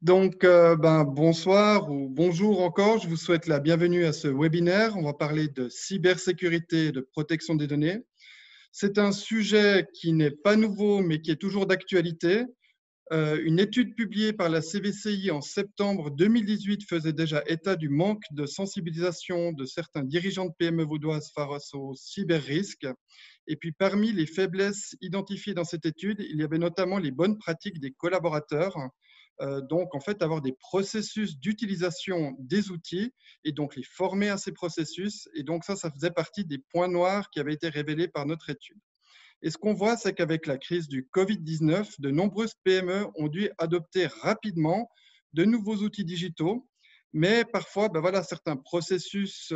Bonsoir ou bonjour encore. Je vous souhaite la bienvenue à ce webinaire. On va parler de cybersécurité et de protection des données. C'est un sujet qui n'est pas nouveau, mais qui est toujours d'actualité. Une étude publiée par la CVCI en septembre 2018 faisait déjà état du manque de sensibilisation de certains dirigeants de PME vaudoises face aux cyberrisques. Et puis, parmi les faiblesses identifiées dans cette étude, il y avait notamment les bonnes pratiques des collaborateurs. Donc, en fait, avoir des processus d'utilisation des outils et donc les former à ces processus. Et donc, ça faisait partie des points noirs qui avaient été révélés par notre étude. Et ce qu'on voit, c'est qu'avec la crise du Covid-19, de nombreuses PME ont dû adopter rapidement de nouveaux outils digitaux, mais parfois, certains processus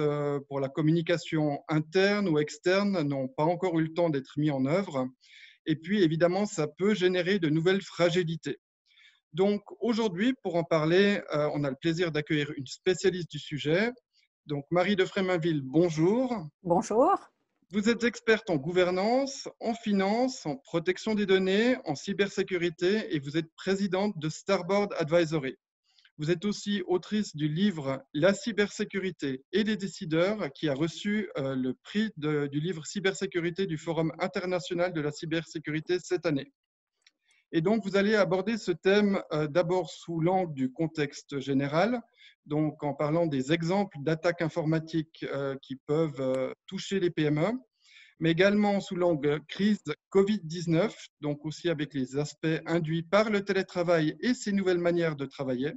pour la communication interne ou externe n'ont pas encore eu le temps d'être mis en œuvre. Et puis, évidemment, ça peut générer de nouvelles fragilités. Donc, aujourd'hui, pour en parler, on a le plaisir d'accueillir une spécialiste du sujet. Donc, Marie de Fréminville, bonjour. Bonjour. Vous êtes experte en gouvernance, en finance, en protection des données, en cybersécurité et vous êtes présidente de Starboard Advisory. Vous êtes aussi autrice du livre La cybersécurité et les décideurs qui a reçu le prix du livre Cybersécurité du Forum international de la cybersécurité cette année. Et donc, vous allez aborder ce thème d'abord sous l'angle du contexte général, donc en parlant des exemples d'attaques informatiques qui peuvent toucher les PME, mais également sous l'angle crise Covid-19, donc aussi avec les aspects induits par le télétravail et ses nouvelles manières de travailler,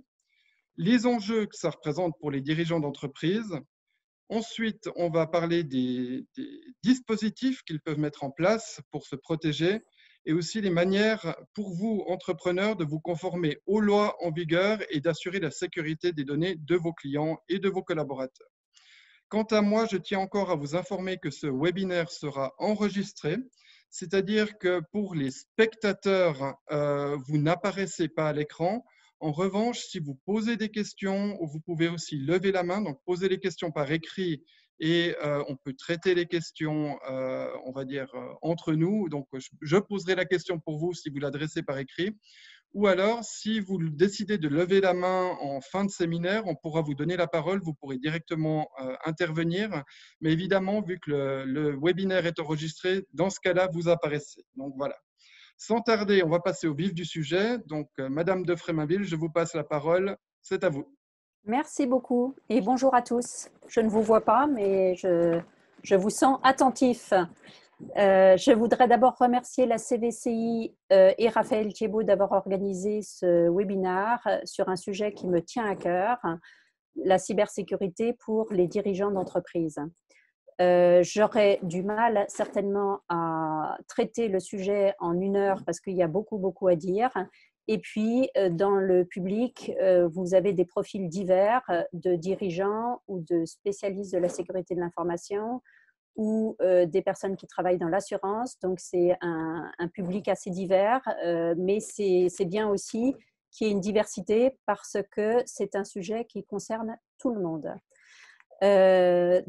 les enjeux que ça représente pour les dirigeants d'entreprise. Ensuite, on va parler des dispositifs qu'ils peuvent mettre en place pour se protéger et aussi les manières pour vous, entrepreneurs, de vous conformer aux lois en vigueur et d'assurer la sécurité des données de vos clients et de vos collaborateurs. Quant à moi, je tiens encore à vous informer que ce webinaire sera enregistré, c'est-à-dire que pour les spectateurs, vous n'apparaissez pas à l'écran. En revanche, si vous posez des questions, vous pouvez aussi lever la main, donc poser les questions par écrit et on peut traiter les questions, on va dire, entre nous. Donc, je poserai la question pour vous si vous l'adressez par écrit. Ou alors, si vous décidez de lever la main en fin de séminaire, on pourra vous donner la parole, vous pourrez directement intervenir. Mais évidemment, vu que le webinaire est enregistré, dans ce cas-là, vous apparaissez. Donc voilà. Sans tarder, on va passer au vif du sujet. Donc, Madame de Fréminville, je vous passe la parole. C'est à vous. Merci beaucoup et bonjour à tous. Je ne vous vois pas, mais je vous sens attentif. Je voudrais d'abord remercier la CVCI et Raphaël Thiebaud d'avoir organisé ce webinaire sur un sujet qui me tient à cœur, la cybersécurité pour les dirigeants d'entreprise. J'aurais du mal certainement à traiter le sujet en 1 heure parce qu'il y a beaucoup à dire. Et puis, dans le public, vous avez des profils divers de dirigeants ou de spécialistes de la sécurité de l'information ou des personnes qui travaillent dans l'assurance. Donc, c'est un public assez divers, mais c'est bien aussi qu'il y ait une diversité parce que c'est un sujet qui concerne tout le monde. Je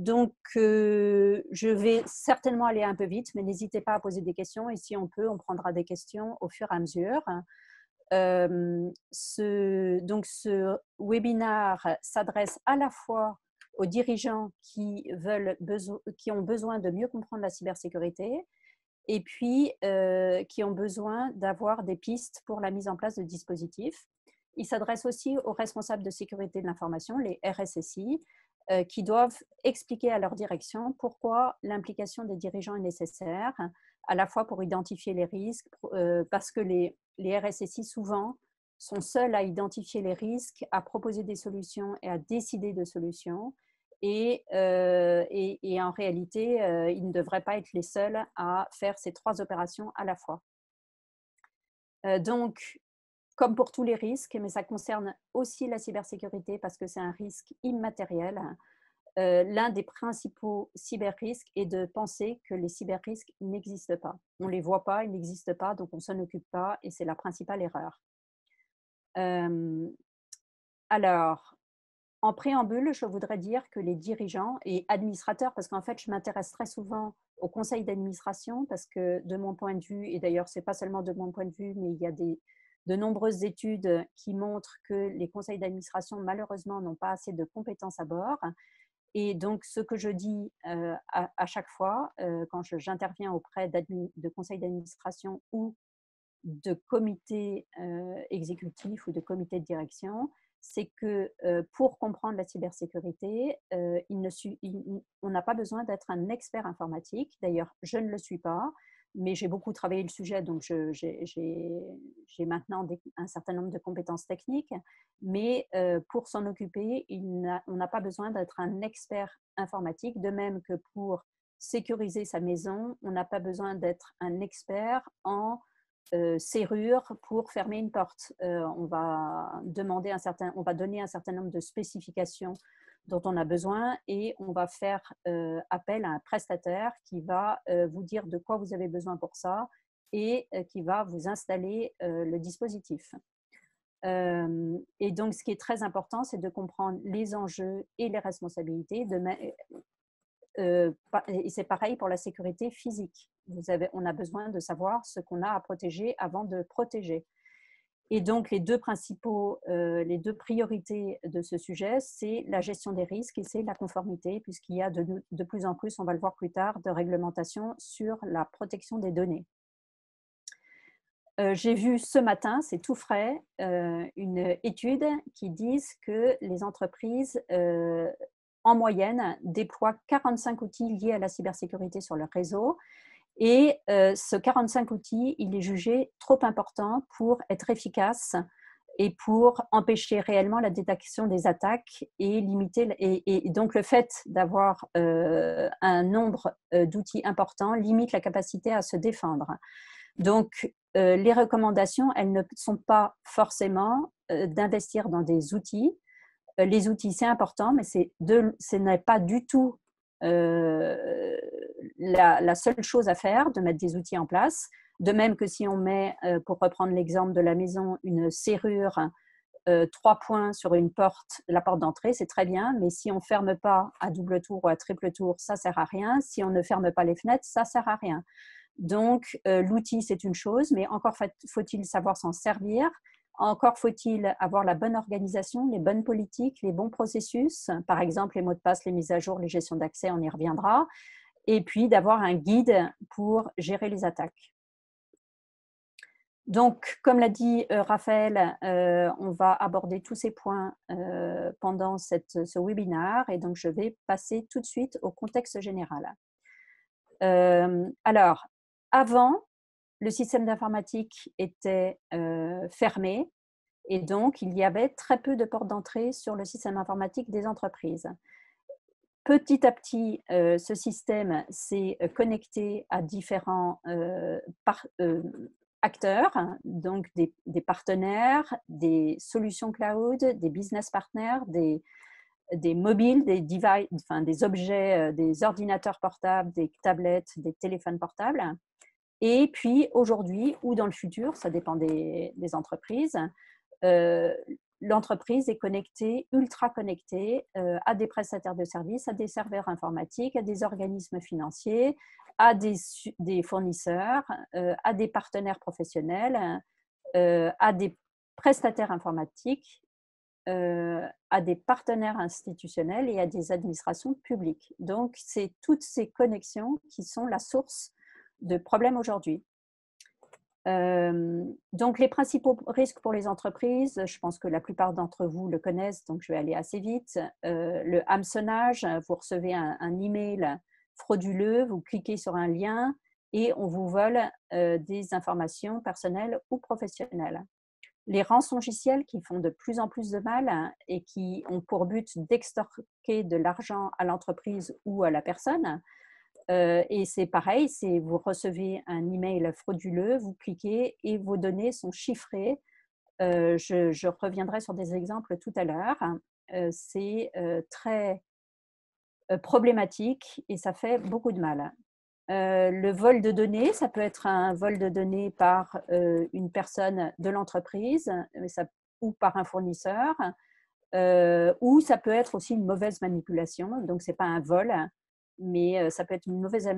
vais certainement aller un peu vite, mais n'hésitez pas à poser des questions et si on peut, on prendra des questions au fur et à mesure. Ce webinaire s'adresse à la fois aux dirigeants qui ont besoin de mieux comprendre la cybersécurité et puis qui ont besoin d'avoir des pistes pour la mise en place de dispositifs. Il s'adresse aussi aux responsables de sécurité de l'information, les RSSI, qui doivent expliquer à leur direction pourquoi l'implication des dirigeants est nécessaire, à la fois pour identifier les risques, parce que les RSSI souvent sont seuls à identifier les risques, à proposer des solutions et à décider de solutions. Et en réalité, ils ne devraient pas être les seuls à faire ces 3 opérations à la fois. Donc, comme pour tous les risques, mais ça concerne aussi la cybersécurité parce que c'est un risque immatériel. L'un des principaux cyber-risques est de penser que les cyber-risques n'existent pas. On ne les voit pas, ils n'existent pas, donc on ne s'en occupe pas et c'est la principale erreur. Alors, en préambule, je voudrais dire que les dirigeants et administrateurs, parce qu'en fait, je m'intéresse très souvent au conseil d'administration, parce que de mon point de vue, et d'ailleurs, ce n'est pas seulement de mon point de vue, mais il y a de nombreuses études qui montrent que les conseils d'administration, malheureusement, n'ont pas assez de compétences à bord. Et donc, ce que je dis à chaque fois, quand j'interviens auprès de conseils d'administration ou de comités exécutifs ou de comités de direction, c'est que pour comprendre la cybersécurité, on n'a pas besoin d'être un expert informatique. D'ailleurs, je ne le suis pas, mais j'ai beaucoup travaillé le sujet, donc j'ai maintenant un certain nombre de compétences techniques. Mais pour s'en occuper, on n'a pas besoin d'être un expert informatique, de même que pour sécuriser sa maison, on n'a pas besoin d'être un expert en serrure pour fermer une porte. On va donner un certain nombre de spécifications dont on a besoin et on va faire appel à un prestataire qui va vous dire de quoi vous avez besoin pour ça et qui va vous installer le dispositif. Et donc, ce qui est très important, c'est de comprendre les enjeux et les responsabilités. Et c'est pareil pour la sécurité physique. On a besoin de savoir ce qu'on a à protéger avant de protéger. Et donc, les deux priorités de ce sujet, c'est la gestion des risques et c'est la conformité, puisqu'il y a de plus en plus, on va le voir plus tard, de réglementation sur la protection des données. J'ai vu ce matin, c'est tout frais, une étude qui dit que les entreprises en moyenne, déploient 45 outils liés à la cybersécurité sur leur réseau. Et ce 45 outils, il est jugé trop important pour être efficace et pour empêcher réellement la détection des attaques et limiter. Et donc, le fait d'avoir un nombre d'outils importants limite la capacité à se défendre. Donc, les recommandations, elles ne sont pas forcément d'investir dans des outils. Les outils, c'est important, mais ce n'est pas du tout la seule chose à faire, de mettre des outils en place. De même que si on met, pour reprendre l'exemple de la maison, une serrure 3 points sur une porte, la porte d'entrée, c'est très bien, mais si on ne ferme pas à double tour ou à triple tour, ça ne sert à rien. Si on ne ferme pas les fenêtres, ça ne sert à rien. Donc, l'outil, c'est une chose, mais encore faut-il savoir s'en servir. Encore faut-il avoir la bonne organisation, les bonnes politiques, les bons processus, par exemple les mots de passe, les mises à jour, les gestions d'accès, on y reviendra, et puis d'avoir un guide pour gérer les attaques. Donc, comme l'a dit Raphaël, on va aborder tous ces points pendant ce webinaire, et donc je vais passer tout de suite au contexte général. Alors, avant, le système d'informatique était fermé et donc il y avait très peu de portes d'entrée sur le système informatique des entreprises. Petit à petit, ce système s'est connecté à différents acteurs, donc des partenaires, des solutions cloud, des business partners, des mobiles, des objets, des ordinateurs portables, des tablettes, des téléphones portables. Et puis aujourd'hui ou dans le futur, ça dépend des entreprises, l'entreprise est connectée, ultra connectée à des prestataires de services, à des serveurs informatiques, à des organismes financiers, à des fournisseurs, à des partenaires professionnels, à des prestataires informatiques, à des partenaires institutionnels et à des administrations publiques. Donc, c'est toutes ces connexions qui sont la source de problèmes aujourd'hui. Donc, les principaux risques pour les entreprises, je pense que la plupart d'entre vous le connaissent, donc je vais aller assez vite. Le hameçonnage, vous recevez un email frauduleux, vous cliquez sur un lien et on vous vole des informations personnelles ou professionnelles. Les rançongiciels qui font de plus en plus de mal et qui ont pour but d'extorquer de l'argent à l'entreprise ou à la personne. Et c'est pareil, vous recevez un email frauduleux, vous cliquez et vos données sont chiffrées. Je reviendrai sur des exemples tout à l'heure. C'est très problématique et ça fait beaucoup de mal. Le vol de données, ça peut être un vol de données par une personne de l'entreprise ou par un fournisseur, ou ça peut être aussi une mauvaise manipulation. Donc, ce n'est pas un vol, mais ça peut être une mauvaise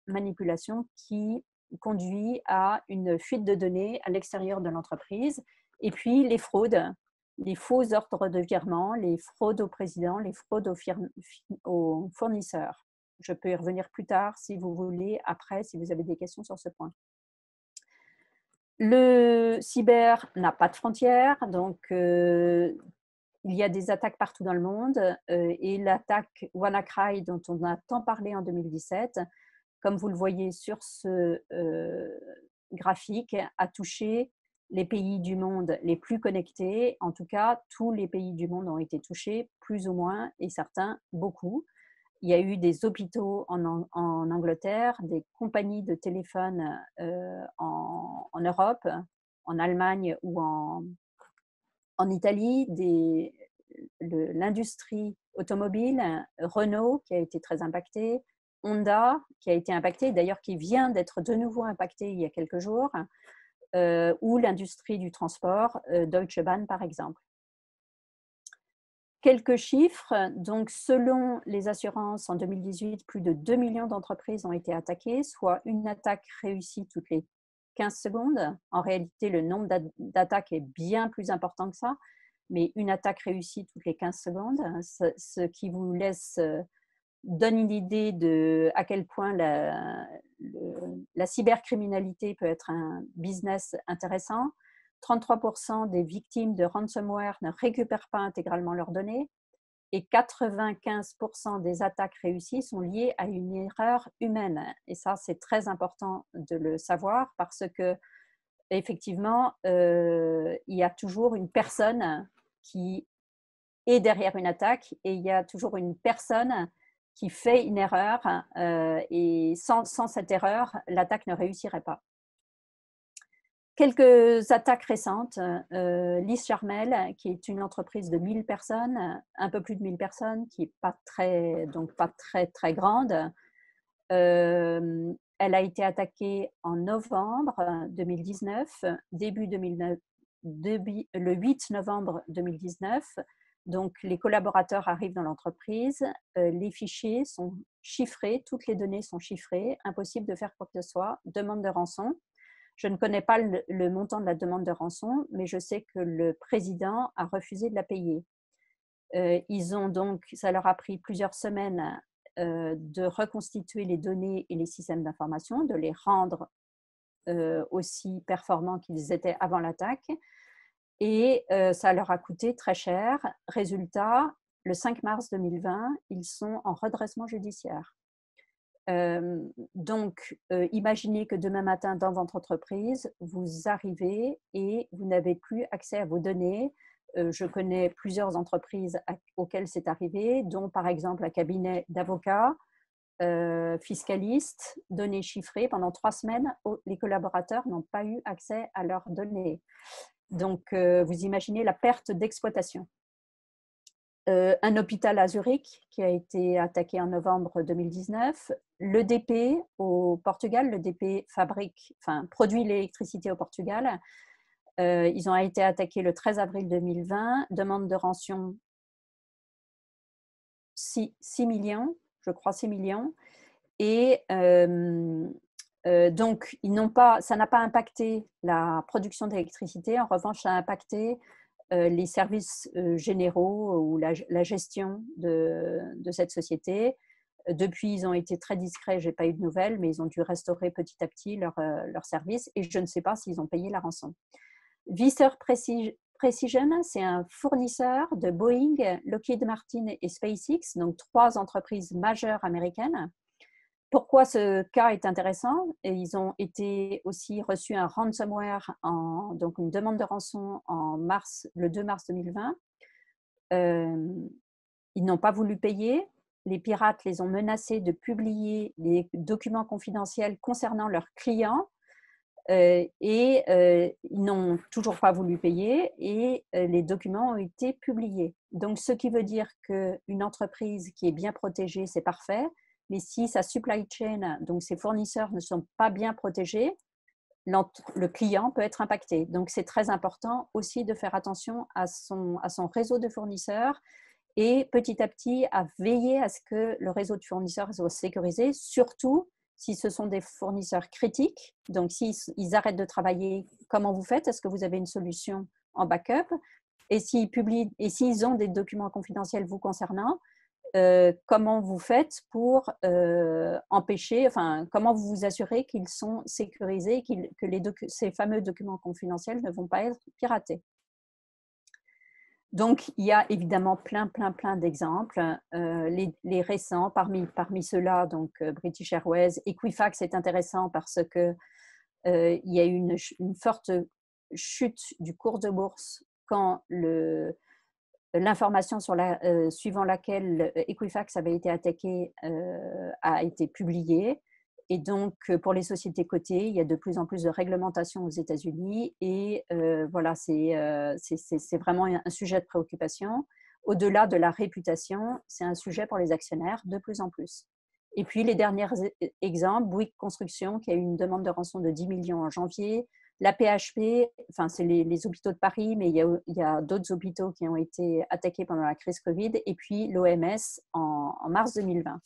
manipulation qui conduit à une fuite de données à l'extérieur de l'entreprise. Et puis les fraudes, les faux ordres de virement, les fraudes au président, les fraudes aux fournisseurs. Je peux y revenir plus tard si vous voulez, après, si vous avez des questions sur ce point. Le cyber n'a pas de frontières, donc il y a des attaques partout dans le monde et l'attaque WannaCry dont on a tant parlé en 2017, comme vous le voyez sur ce graphique, a touché les pays du monde les plus connectés. En tout cas, tous les pays du monde ont été touchés, plus ou moins, et certains beaucoup. Il y a eu des hôpitaux en Angleterre, des compagnies de téléphone en Europe, en Allemagne ou en Italie, l'industrie automobile, Renault qui a été très impactée, Honda qui a été impactée, d'ailleurs qui vient d'être de nouveau impactée il y a quelques jours, ou l'industrie du transport, Deutsche Bahn par exemple. Quelques chiffres, donc selon les assurances, en 2018, plus de 2 millions d'entreprises ont été attaquées, soit une attaque réussie toutes les 15 secondes. En réalité, le nombre d'attaques est bien plus important que ça, mais une attaque réussie toutes les 15 secondes, ce qui vous donne une idée de à quel point la cybercriminalité peut être un business intéressant. 33% des victimes de ransomware ne récupèrent pas intégralement leurs données et 95% des attaques réussies sont liées à une erreur humaine. Et ça, c'est très important de le savoir parce que, effectivement, il y a toujours une personne qui est derrière une attaque et il y a toujours une personne qui fait une erreur et sans cette erreur, l'attaque ne réussirait pas. Quelques attaques récentes. Lise Charmel, qui est une entreprise de 1000 personnes, un peu plus de 1000 personnes, qui n'est pas très grande. Elle a été attaquée en novembre 2019, le 8 novembre 2019. Donc, les collaborateurs arrivent dans l'entreprise, les fichiers sont chiffrés, toutes les données sont chiffrées, impossible de faire quoi que ce soit, demande de rançon. Je ne connais pas le montant de la demande de rançon, mais je sais que le président a refusé de la payer. Ça leur a pris plusieurs semaines de reconstituer les données et les systèmes d'information, de les rendre aussi performants qu'ils étaient avant l'attaque. Et ça leur a coûté très cher. Résultat, le 5 mars 2020, ils sont en redressement judiciaire. Donc, imaginez que demain matin, dans votre entreprise, vous arrivez et vous n'avez plus accès à vos données. Je connais plusieurs entreprises auxquelles c'est arrivé, dont par exemple un cabinet d'avocats, fiscalistes, données chiffrées. Pendant 3 semaines, les collaborateurs n'ont pas eu accès à leurs données. Donc, vous imaginez la perte d'exploitation. Un hôpital à Zurich qui a été attaqué en novembre 2019. L'EDP au Portugal, l'EDP produit l'électricité au Portugal. Ils ont été attaqués le 13 avril 2020. Demande de rançon 6 millions, je crois 6 millions. Et donc, ça n'a pas impacté la production d'électricité. En revanche, ça a impacté les services généraux ou la gestion de cette société. Depuis, ils ont été très discrets, je n'ai pas eu de nouvelles, mais ils ont dû restaurer petit à petit leur service et je ne sais pas s'ils ont payé la rançon. Visor Precision, c'est un fournisseur de Boeing, Lockheed Martin et SpaceX, donc 3 entreprises majeures américaines. Pourquoi ce cas est intéressant? Et ils ont aussi reçu un ransomware, donc une demande de rançon le 2 mars 2020. Ils n'ont pas voulu payer. Les pirates les ont menacés de publier les documents confidentiels concernant leurs clients ils n'ont toujours pas voulu payer et les documents ont été publiés. Donc, ce qui veut dire qu'une entreprise qui est bien protégée, c'est parfait. Mais si sa supply chain, donc ses fournisseurs ne sont pas bien protégés, le client peut être impacté. Donc, c'est très important aussi de faire attention à son réseau de fournisseurs et petit à petit à veiller à ce que le réseau de fournisseurs soit sécurisé, surtout si ce sont des fournisseurs critiques, donc s'ils arrêtent de travailler, comment vous faites? Est-ce que vous avez une solution en backup? Et s'ils publient, et s'ils ont des documents confidentiels vous concernant, comment vous faites pour empêcher, enfin, comment vous vous assurez qu'ils sont sécurisés, que ces fameux documents confidentiels ne vont pas être piratés? Donc, il y a évidemment plein d'exemples. Les récents, parmi ceux-là, donc British Airways, Equifax est intéressant parce que il y a eu une forte chute du cours de bourse quand l'information suivant laquelle Equifax avait été attaqué a été publiée. Et donc, pour les sociétés cotées, il y a de plus en plus de réglementations aux États-Unis et voilà, c'est vraiment un sujet de préoccupation. Au-delà de la réputation, c'est un sujet pour les actionnaires de plus en plus. Et puis, les derniers exemples, Bouygues Construction, qui a eu une demande de rançon de 10 millions en janvier, la PHP, enfin, c'est les hôpitaux de Paris, mais il y a d'autres hôpitaux qui ont été attaqués pendant la crise Covid, et puis l'OMS en mars 2020.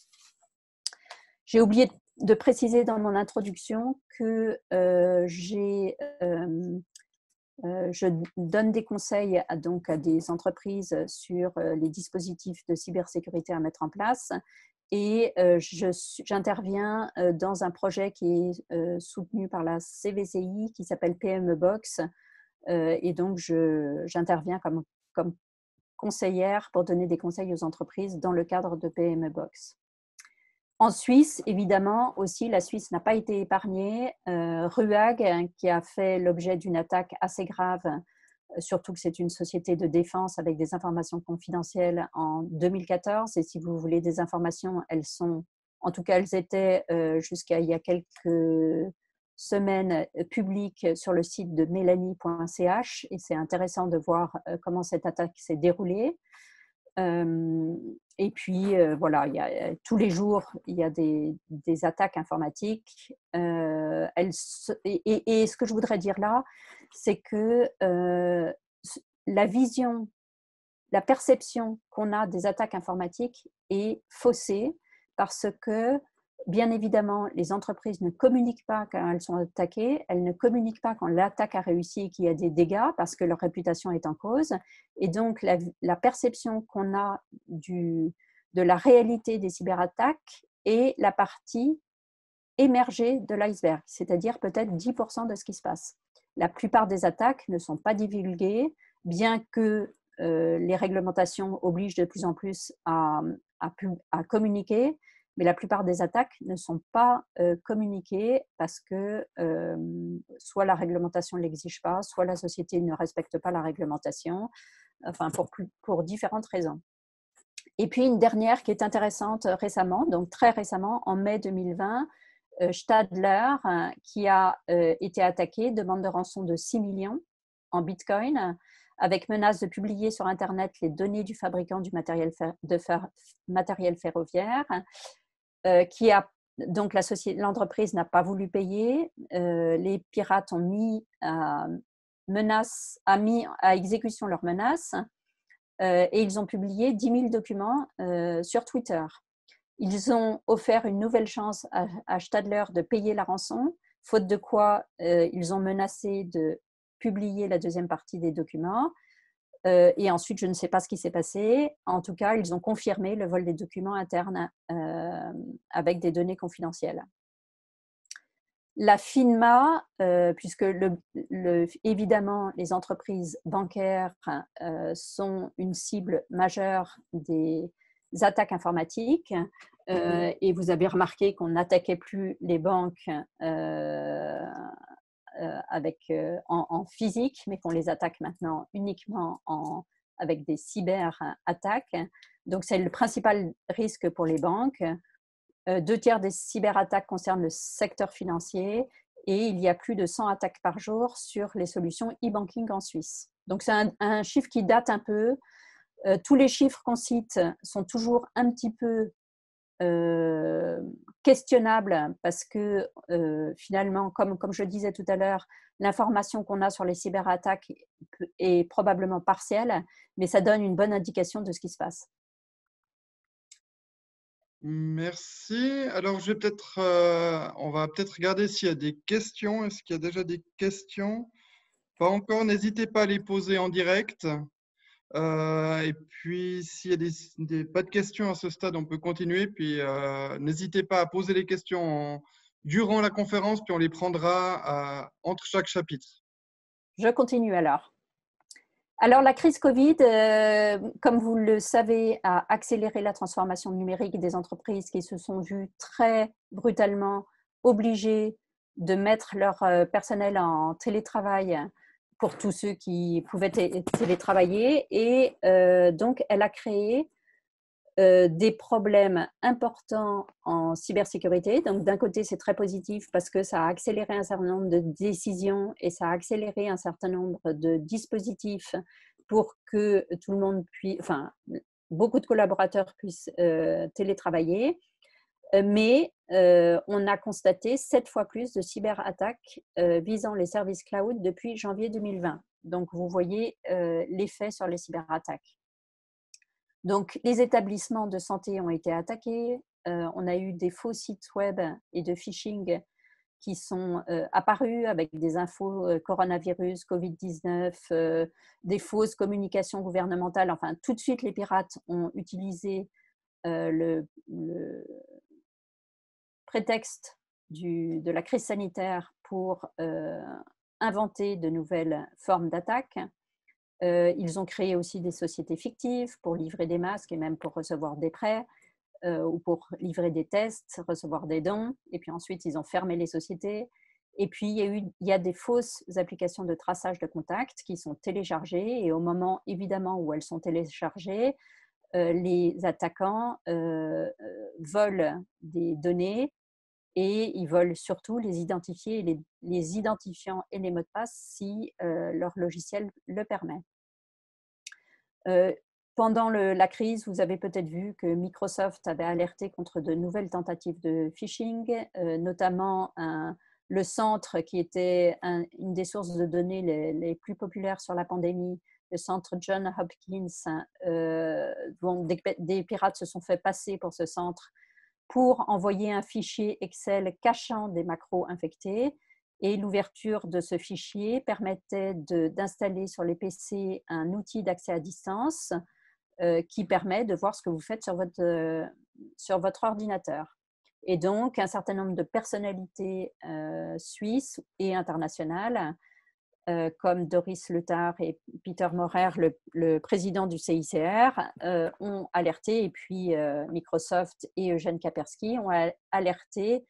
J'ai oublié de préciser dans mon introduction que je donne des conseils à des entreprises sur les dispositifs de cybersécurité à mettre en place. Et j'interviens dans un projet qui est soutenu par la CVCI qui s'appelle PME Box. Et donc, j'interviens comme conseillère pour donner des conseils aux entreprises dans le cadre de PME Box. En Suisse, évidemment, aussi, la Suisse n'a pas été épargnée. RUAG, qui a fait l'objet d'une attaque assez grave, surtout que c'est une société de défense avec des informations confidentielles en 2014. Et si vous voulez des informations, en tout cas, elles étaient jusqu'à il y a quelques semaines publiques sur le site de melanie.ch. Et c'est intéressant de voir comment cette attaque s'est déroulée. Et puis, voilà, tous les jours, il y a des attaques informatiques. Et ce que je voudrais dire là, c'est que la vision, la perception qu'on a des attaques informatiques est faussée parce que, bien évidemment, les entreprises ne communiquent pas quand elles sont attaquées, elles ne communiquent pas quand l'attaque a réussi et qu'il y a des dégâts parce que leur réputation est en cause. Et donc, la perception qu'on a de la réalité des cyberattaques est la partie émergée de l'iceberg, c'est-à-dire peut-être 10% de ce qui se passe. La plupart des attaques ne sont pas divulguées, bien que les réglementations obligent de plus en plus à communiquer, mais la plupart des attaques ne sont pas communiquées parce que soit la réglementation ne l'exige pas, soit la société ne respecte pas la réglementation, enfin pour différentes raisons. Et puis une dernière qui est intéressante récemment, donc très récemment, en mai 2020, Stadler, qui a été attaqué, demande de rançon de 6 millions en Bitcoin, avec menace de publier sur Internet les données du fabricant du matériel ferroviaire, donc l'entreprise n'a pas voulu payer. Les pirates ont mis à exécution leurs menaces et ils ont publié 10 000 documents sur Twitter. Ils ont offert une nouvelle chance à Stadler de payer la rançon, faute de quoi ils ont menacé de publier la deuxième partie des documents. Et ensuite, je ne sais pas ce qui s'est passé. En tout cas, ils ont confirmé le vol des documents internes avec des données confidentielles. La FINMA, puisque évidemment, les entreprises bancaires sont une cible majeure des attaques informatiques, et vous avez remarqué qu'on n'attaquait plus les banques en physique, mais qu'on les attaque maintenant uniquement avec des cyberattaques. Donc, c'est le principal risque pour les banques. 2/3 des cyberattaques concernent le secteur financier et il y a plus de 100 attaques par jour sur les solutions e-banking en Suisse. Donc, c'est un chiffre qui date un peu. Tous les chiffres qu'on cite sont toujours un petit peu questionnables parce que finalement, comme je le disais tout à l'heure, l'information qu'on a sur les cyberattaques est probablement partielle, mais ça donne une bonne indication de ce qui se passe. Merci. Alors, on va peut-être regarder s'il y a des questions. Est-ce qu'il y a déjà des questions? Pas encore. N'hésitez pas à les poser en direct. Et puis, s'il y a pas de questions à ce stade, on peut continuer. Puis, n'hésitez pas à poser les questions durant la conférence, puis on les prendra entre chaque chapitre. Je continue alors. Alors, la crise Covid, comme vous le savez, a accéléré la transformation numérique des entreprises qui se sont vues très brutalement obligées de mettre leur personnel en télétravail pour tous ceux qui pouvaient télétravailler. Et donc, elle a créé des problèmes importants en cybersécurité. Donc, d'un côté, c'est très positif parce que ça a accéléré un certain nombre de décisions et ça a accéléré un certain nombre de dispositifs pour que tout le monde puisse, enfin, beaucoup de collaborateurs puissent télétravailler. Mais on a constaté 7 fois plus de cyberattaques visant les services cloud depuis janvier 2020. Donc, vous voyez l'effet sur les cyberattaques. Donc, les établissements de santé ont été attaqués. On a eu des faux sites web et de phishing qui sont apparus avec des infos coronavirus, Covid-19, des fausses communications gouvernementales. Enfin, tout de suite, les pirates ont utilisé le prétexte de la crise sanitaire pour inventer de nouvelles formes d'attaques. Ils ont créé aussi des sociétés fictives pour livrer des masques et même pour recevoir des prêts ou pour livrer des tests, recevoir des dons. Et puis ensuite, ils ont fermé les sociétés. Et puis, il y a des fausses applications de traçage de contacts qui sont téléchargées. Et au moment, évidemment, où elles sont téléchargées, les attaquants volent des données et ils veulent surtout les identifier, les identifiants et les mots de passe si leur logiciel le permet. Pendant la crise, vous avez peut-être vu que Microsoft avait alerté contre de nouvelles tentatives de phishing, notamment le centre qui était une des sources de données les plus populaires sur la pandémie, le centre Johns Hopkins, dont des pirates se sont fait passer pour ce centre pour envoyer un fichier Excel cachant des macros infectés. Et l'ouverture de ce fichier permettait d'installer sur les PC un outil d'accès à distance qui permet de voir ce que vous faites sur votre ordinateur. Et donc, un certain nombre de personnalités suisses et internationales, comme Doris Leuthard et Peter Maurer, le président du CICR, ont alerté, et puis Microsoft et Eugène Kapersky ont alerté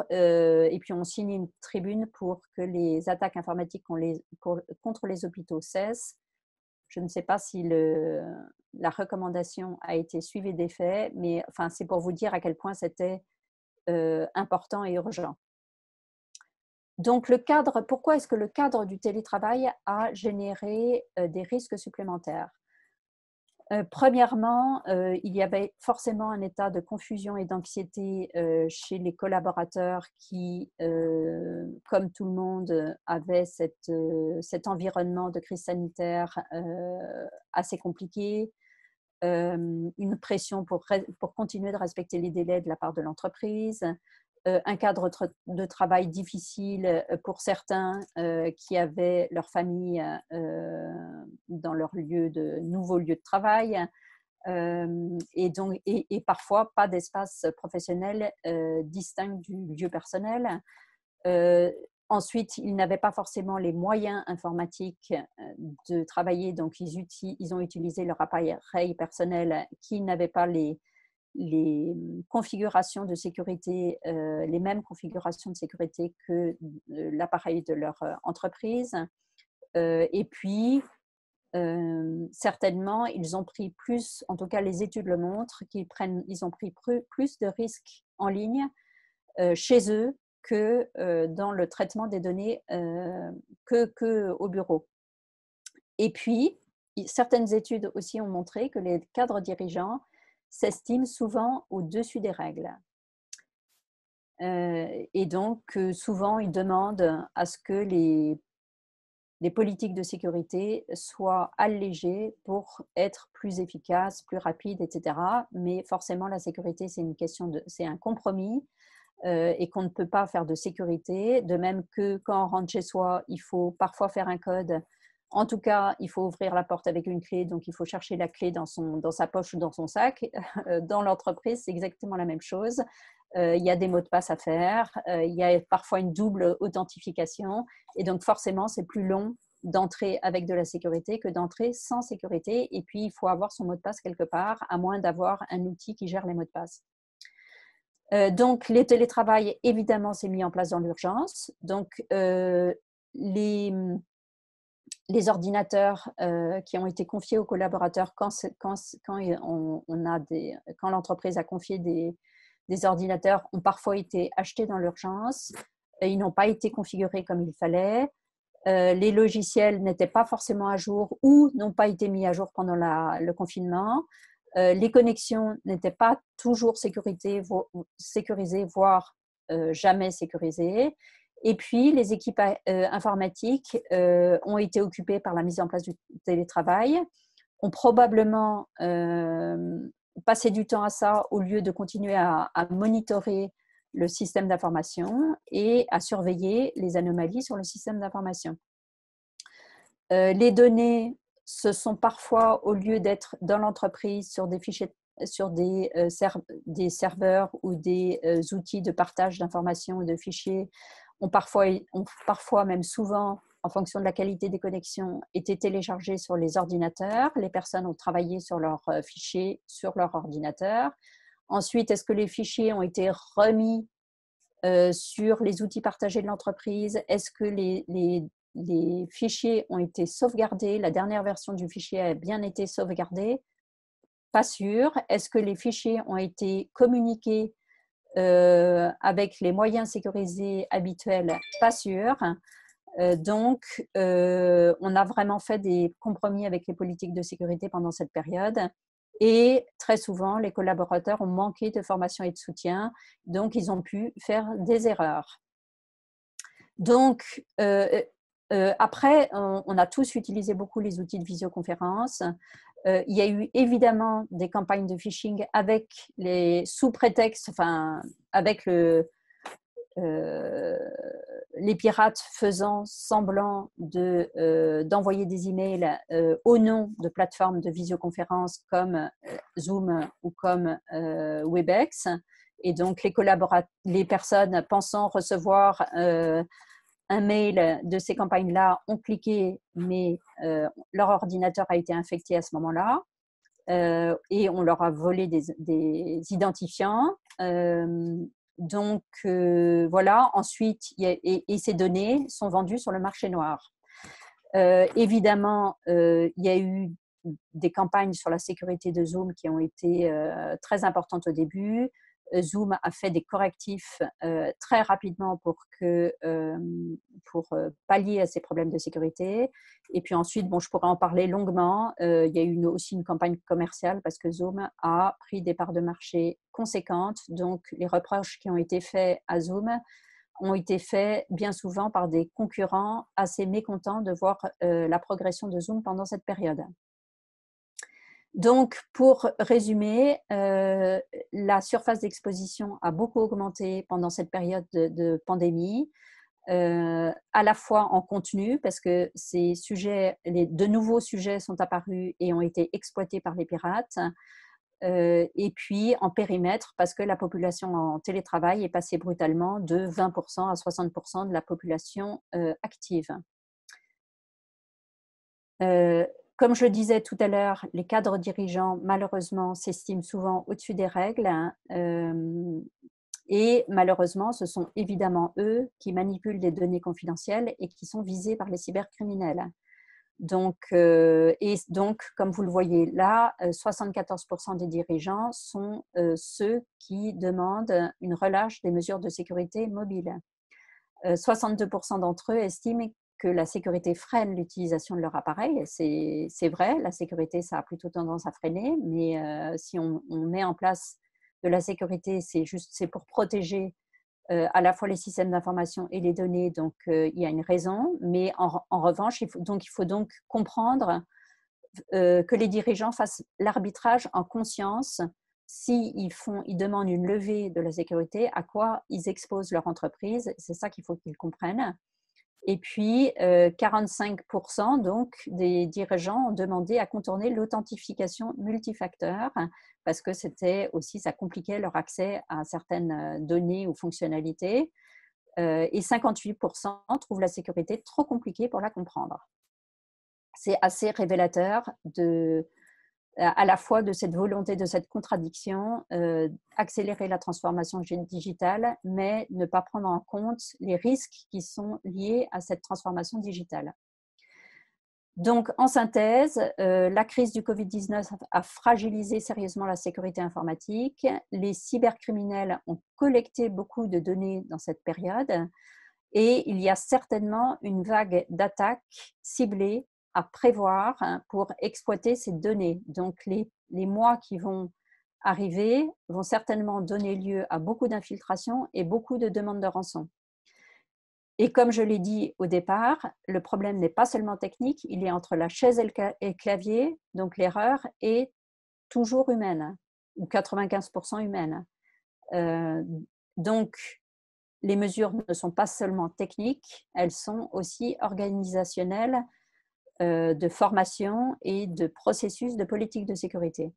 et puis on signe une tribune pour que les attaques informatiques contre les hôpitaux cessent. Je ne sais pas si la recommandation a été suivie des faits, mais enfin, c'est pour vous dire à quel point c'était important et urgent. Donc, pourquoi est-ce que le cadre du télétravail a généré des risques supplémentaires? Premièrement, il y avait forcément un état de confusion et d'anxiété chez les collaborateurs qui, comme tout le monde, avaient cet environnement de crise sanitaire assez compliqué, une pression pour continuer de respecter les délais de la part de l'entreprise, un cadre de travail difficile pour certains qui avaient leur famille dans leur nouveau lieu de travail, et parfois pas d'espace professionnel distinct du lieu personnel. Ensuite, ils n'avaient pas forcément les moyens informatiques de travailler, donc ils ont utilisé leur appareil personnel qui n'avait pas les configurations de sécurité, les mêmes configurations de sécurité que l'appareil de leur entreprise. Et puis, certainement, ils ont pris plus, en tout cas les études le montrent, ils ont pris plus de risques en ligne chez eux que dans le traitement des données que au bureau. Et puis, certaines études aussi ont montré que les cadres dirigeants s'estiment souvent au-dessus des règles. Et donc, souvent, ils demandent à ce que les politiques de sécurité soient allégées pour être plus efficaces, plus rapides, etc. Mais forcément, la sécurité, c'est un compromis et qu'on ne peut pas faire de sécurité. De même que quand on rentre chez soi, il faut parfois faire un code. En tout cas, il faut ouvrir la porte avec une clé, donc il faut chercher la clé dans sa poche ou dans son sac. Dans l'entreprise, c'est exactement la même chose. Il y a des mots de passe à faire, il y a parfois une double authentification, et donc forcément, c'est plus long d'entrer avec de la sécurité que d'entrer sans sécurité. Et puis, il faut avoir son mot de passe quelque part, à moins d'avoir un outil qui gère les mots de passe. Donc, les télétravail, évidemment, c'est mis en place dans l'urgence. Donc, les ordinateurs qui ont été confiés aux collaborateurs quand l'entreprise a confié des ordinateurs ont parfois été achetés dans l'urgence. Ils n'ont pas été configurés comme il fallait. Les logiciels n'étaient pas forcément à jour ou n'ont pas été mis à jour pendant le confinement. Les connexions n'étaient pas toujours sécurisées, voire jamais sécurisées. Et puis, les équipes informatiques ont été occupées par la mise en place du télétravail, ont probablement passé du temps à ça au lieu de continuer à monitorer le système d'information et à surveiller les anomalies sur le système d'information. Les données, ce sont parfois, au lieu d'être dans l'entreprise sur des fichiers, sur des serveurs ou des outils de partage d'informations ou de fichiers, ont parfois, même souvent, en fonction de la qualité des connexions, été téléchargés sur les ordinateurs. Les personnes ont travaillé sur leurs fichiers sur leur ordinateur. Ensuite, est-ce que les fichiers ont été remis sur les outils partagés de l'entreprise? Est-ce que les fichiers ont été sauvegardés? La dernière version du fichier a bien été sauvegardée? Pas sûr. Est-ce que les fichiers ont été communiqués avec les moyens sécurisés habituels? Pas sûr. Donc, on a vraiment fait des compromis avec les politiques de sécurité pendant cette période. Et très souvent, les collaborateurs ont manqué de formation et de soutien, donc ils ont pu faire des erreurs. Donc, après, on a tous utilisé beaucoup les outils de visioconférence. Il y a eu évidemment des campagnes de phishing sous prétexte, avec les pirates faisant semblant d'envoyer des emails au nom de plateformes de visioconférence comme Zoom ou comme Webex. Et donc, les personnes pensant recevoir un mail de ces campagnes-là ont cliqué, mais leur ordinateur a été infecté à ce moment-là. Et on leur a volé des identifiants. Donc, voilà. Ensuite, et ces données sont vendues sur le marché noir. Évidemment, il y a eu des campagnes sur la sécurité de Zoom qui ont été très importantes au début. Zoom a fait des correctifs très rapidement pour pallier à ces problèmes de sécurité. Et puis ensuite, je pourrais en parler longuement. Il y a eu aussi une campagne commerciale parce que Zoom a pris des parts de marché conséquentes. Donc, les reproches qui ont été faits à Zoom ont été faits bien souvent par des concurrents assez mécontents de voir la progression de Zoom pendant cette période. Donc, pour résumer, la surface d'exposition a beaucoup augmenté pendant cette période de pandémie, à la fois en contenu, parce que de nouveaux sujets sont apparus et ont été exploités par les pirates, et puis en périmètre, parce que la population en télétravail est passée brutalement de 20% à 60% de la population active. Comme je le disais tout à l'heure, les cadres dirigeants, malheureusement, s'estiment souvent au-dessus des règles. Et malheureusement, ce sont évidemment eux qui manipulent des données confidentielles et qui sont visés par les cybercriminels. Donc, comme vous le voyez là, 74% des dirigeants sont ceux qui demandent une relâche des mesures de sécurité mobile. 62% d'entre eux estiment que la sécurité freine l'utilisation de leur appareil. C'est vrai, la sécurité, ça a plutôt tendance à freiner, mais si on met en place de la sécurité, c'est pour protéger à la fois les systèmes d'information et les données, donc il y a une raison, mais en revanche, il faut donc comprendre que les dirigeants fassent l'arbitrage en conscience s'ils ils demandent une levée de la sécurité, à quoi ils exposent leur entreprise. C'est ça qu'il faut qu'ils comprennent. Et puis, 45% donc, des dirigeants ont demandé à contourner l'authentification multifacteur parce que c'était aussi, ça compliquait leur accès à certaines données ou fonctionnalités. Et 58% trouvent la sécurité trop compliquée pour la comprendre. C'est assez révélateur à la fois de cette volonté, de cette contradiction, accélérer la transformation digitale, mais ne pas prendre en compte les risques qui sont liés à cette transformation digitale. Donc, en synthèse, la crise du Covid-19 a fragilisé sérieusement la sécurité informatique. Les cybercriminels ont collecté beaucoup de données dans cette période et il y a certainement une vague d'attaques ciblées à prévoir pour exploiter ces données. Donc, les mois qui vont arriver vont certainement donner lieu à beaucoup d'infiltrations et beaucoup de demandes de rançon. Et comme je l'ai dit au départ, le problème n'est pas seulement technique, il est entre la chaise et le clavier, donc l'erreur est toujours humaine, ou 95% humaine. Donc, les mesures ne sont pas seulement techniques, elles sont aussi organisationnelles, de formation et de processus de politique de sécurité.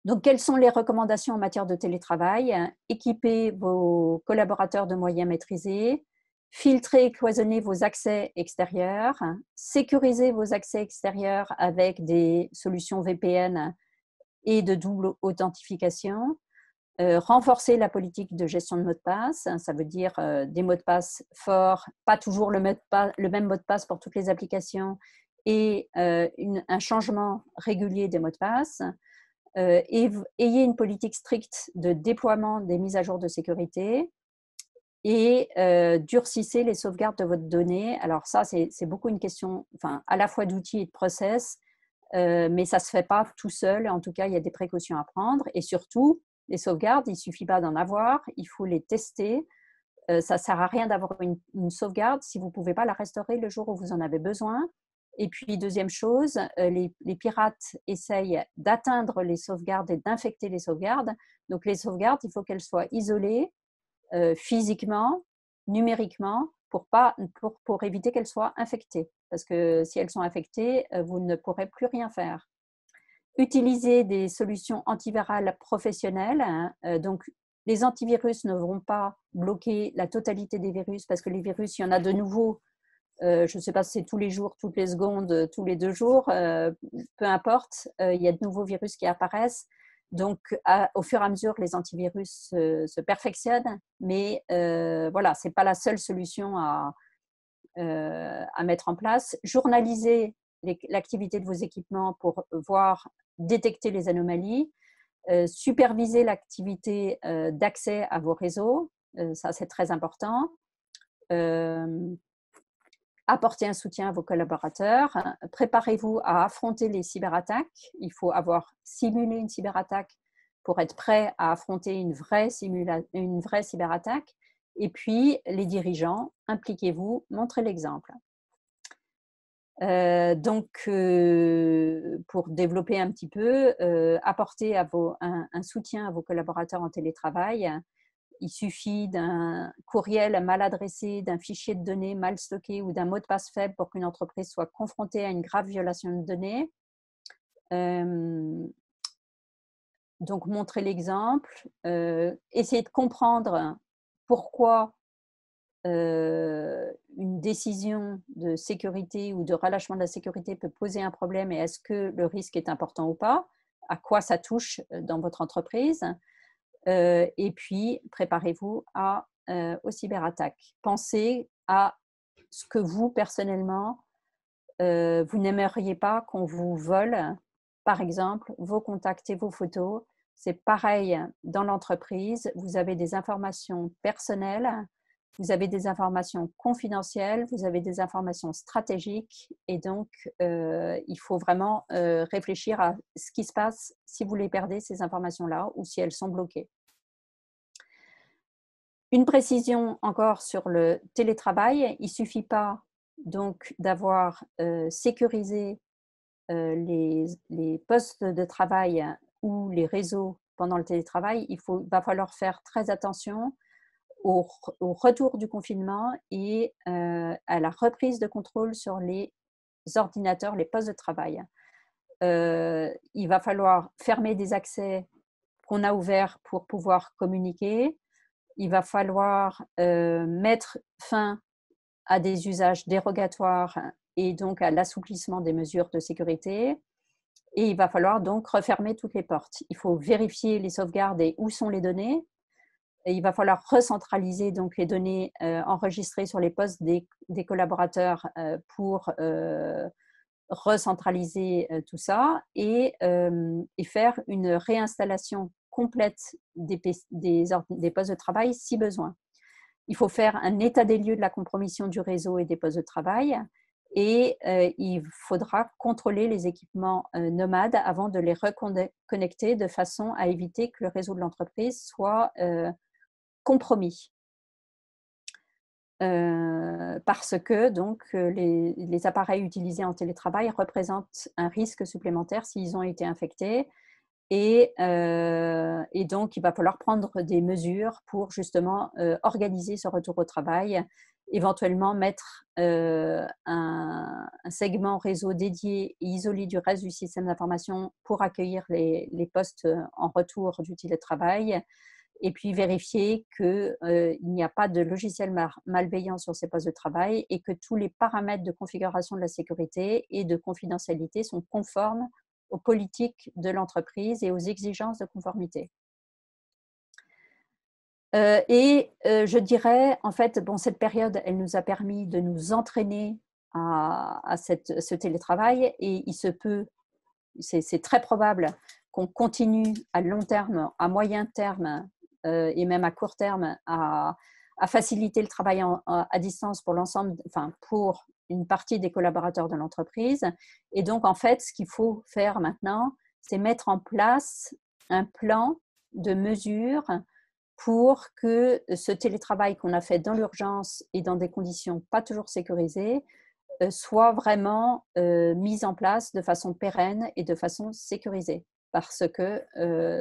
Donc, quelles sont les recommandations en matière de télétravail? Équipez vos collaborateurs de moyens maîtrisés, filtrez et cloisonnez vos accès extérieurs, sécurisez vos accès extérieurs avec des solutions VPN et de double authentification, renforcer la politique de gestion de mots de passe, ça veut dire des mots de passe forts, pas toujours le même mot de passe pour toutes les applications et un changement régulier des mots de passe. Ayez une politique stricte de déploiement des mises à jour de sécurité et durcissez les sauvegardes de votre donnée. Alors ça, c'est beaucoup une question à la fois d'outils et de process, mais ça ne se fait pas tout seul. En tout cas, il y a des précautions à prendre. Et surtout, les sauvegardes, il ne suffit pas d'en avoir, il faut les tester. Ça ne sert à rien d'avoir une sauvegarde si vous ne pouvez pas la restaurer le jour où vous en avez besoin. Et puis, deuxième chose, les pirates essayent d'atteindre les sauvegardes et d'infecter les sauvegardes. Donc, les sauvegardes, il faut qu'elles soient isolées physiquement, numériquement, pour éviter qu'elles soient infectées. Parce que si elles sont infectées, vous ne pourrez plus rien faire. Utilisez des solutions antivirales professionnelles. Donc, les antivirus ne vont pas bloquer la totalité des virus parce que les virus, il y en a de nouveaux. Je ne sais pas si c'est tous les jours, toutes les secondes, tous les 2 jours, peu importe, il y a de nouveaux virus qui apparaissent. Donc, au fur et à mesure, les antivirus se perfectionnent, mais voilà, ce n'est pas la seule solution à mettre en place. Journalisez l'activité de vos équipements pour détecter les anomalies. Superviser l'activité d'accès à vos réseaux, ça c'est très important. Apporter un soutien à vos collaborateurs. Préparez-vous à affronter les cyberattaques. Il faut avoir simulé une cyberattaque pour être prêt à affronter une vraie cyberattaque. Et puis, les dirigeants, impliquez-vous, montrez l'exemple. Donc, pour développer un petit peu, apporter un soutien à vos collaborateurs en télétravail. Il suffit d'un courriel mal adressé, d'un fichier de données mal stocké ou d'un mot de passe faible pour qu'une entreprise soit confrontée à une grave violation de données. Donc, montrer l'exemple, essayer de comprendre pourquoi une décision de sécurité ou de relâchement de la sécurité peut poser un problème et est-ce que le risque est important ou pas, à quoi ça touche dans votre entreprise. Et puis, préparez-vous aux cyberattaques. Pensez à ce que vous, personnellement, vous n'aimeriez pas qu'on vous vole, par exemple, vos contacts et vos photos. C'est pareil dans l'entreprise. Vous avez des informations personnelles, vous avez des informations confidentielles, vous avez des informations stratégiques et donc il faut vraiment réfléchir à ce qui se passe si vous les perdez, ces informations-là, ou si elles sont bloquées. Une précision encore sur le télétravail, il ne suffit pas donc d'avoir sécurisé les postes de travail ou les réseaux pendant le télétravail. Va falloir faire très attention au retour du confinement et à la reprise de contrôle sur les ordinateurs, les postes de travail. Il va falloir fermer des accès qu'on a ouverts pour pouvoir communiquer. Il va falloir mettre fin à des usages dérogatoires et donc à l'assouplissement des mesures de sécurité. Et il va falloir donc refermer toutes les portes. Il faut vérifier les sauvegardes et où sont les données. Et il va falloir recentraliser donc les données enregistrées sur les postes des collaborateurs pour recentraliser tout ça et faire une réinstallation complète des postes de travail si besoin. Il faut faire un état des lieux de la compromission du réseau et des postes de travail et il faudra contrôler les équipements nomades avant de les reconnecter de façon à éviter que le réseau de l'entreprise soit compromis. Parce que donc, les appareils utilisés en télétravail représentent un risque supplémentaire s'ils ont été infectés. Et donc, il va falloir prendre des mesures pour justement organiser ce retour au travail, éventuellement mettre un segment réseau dédié et isolé du reste du système d'information pour accueillir les postes en retour du télétravail. Et puis vérifier qu'il n'y a pas de logiciel malveillant sur ces postes de travail et que tous les paramètres de configuration de la sécurité et de confidentialité sont conformes aux politiques de l'entreprise et aux exigences de conformité. Je dirais, en fait, bon, cette période, elle nous a permis de nous entraîner à ce télétravail et il se peut, c'est très probable qu'on continue à long terme, à moyen terme et même à court terme à faciliter le travail à distance pour l'ensemble, enfin pour une partie des collaborateurs de l'entreprise. Et donc, en fait, ce qu'il faut faire maintenant, c'est mettre en place un plan de mesures pour que ce télétravail qu'on a fait dans l'urgence et dans des conditions pas toujours sécurisées soit vraiment mis en place de façon pérenne et de façon sécurisée. Parce que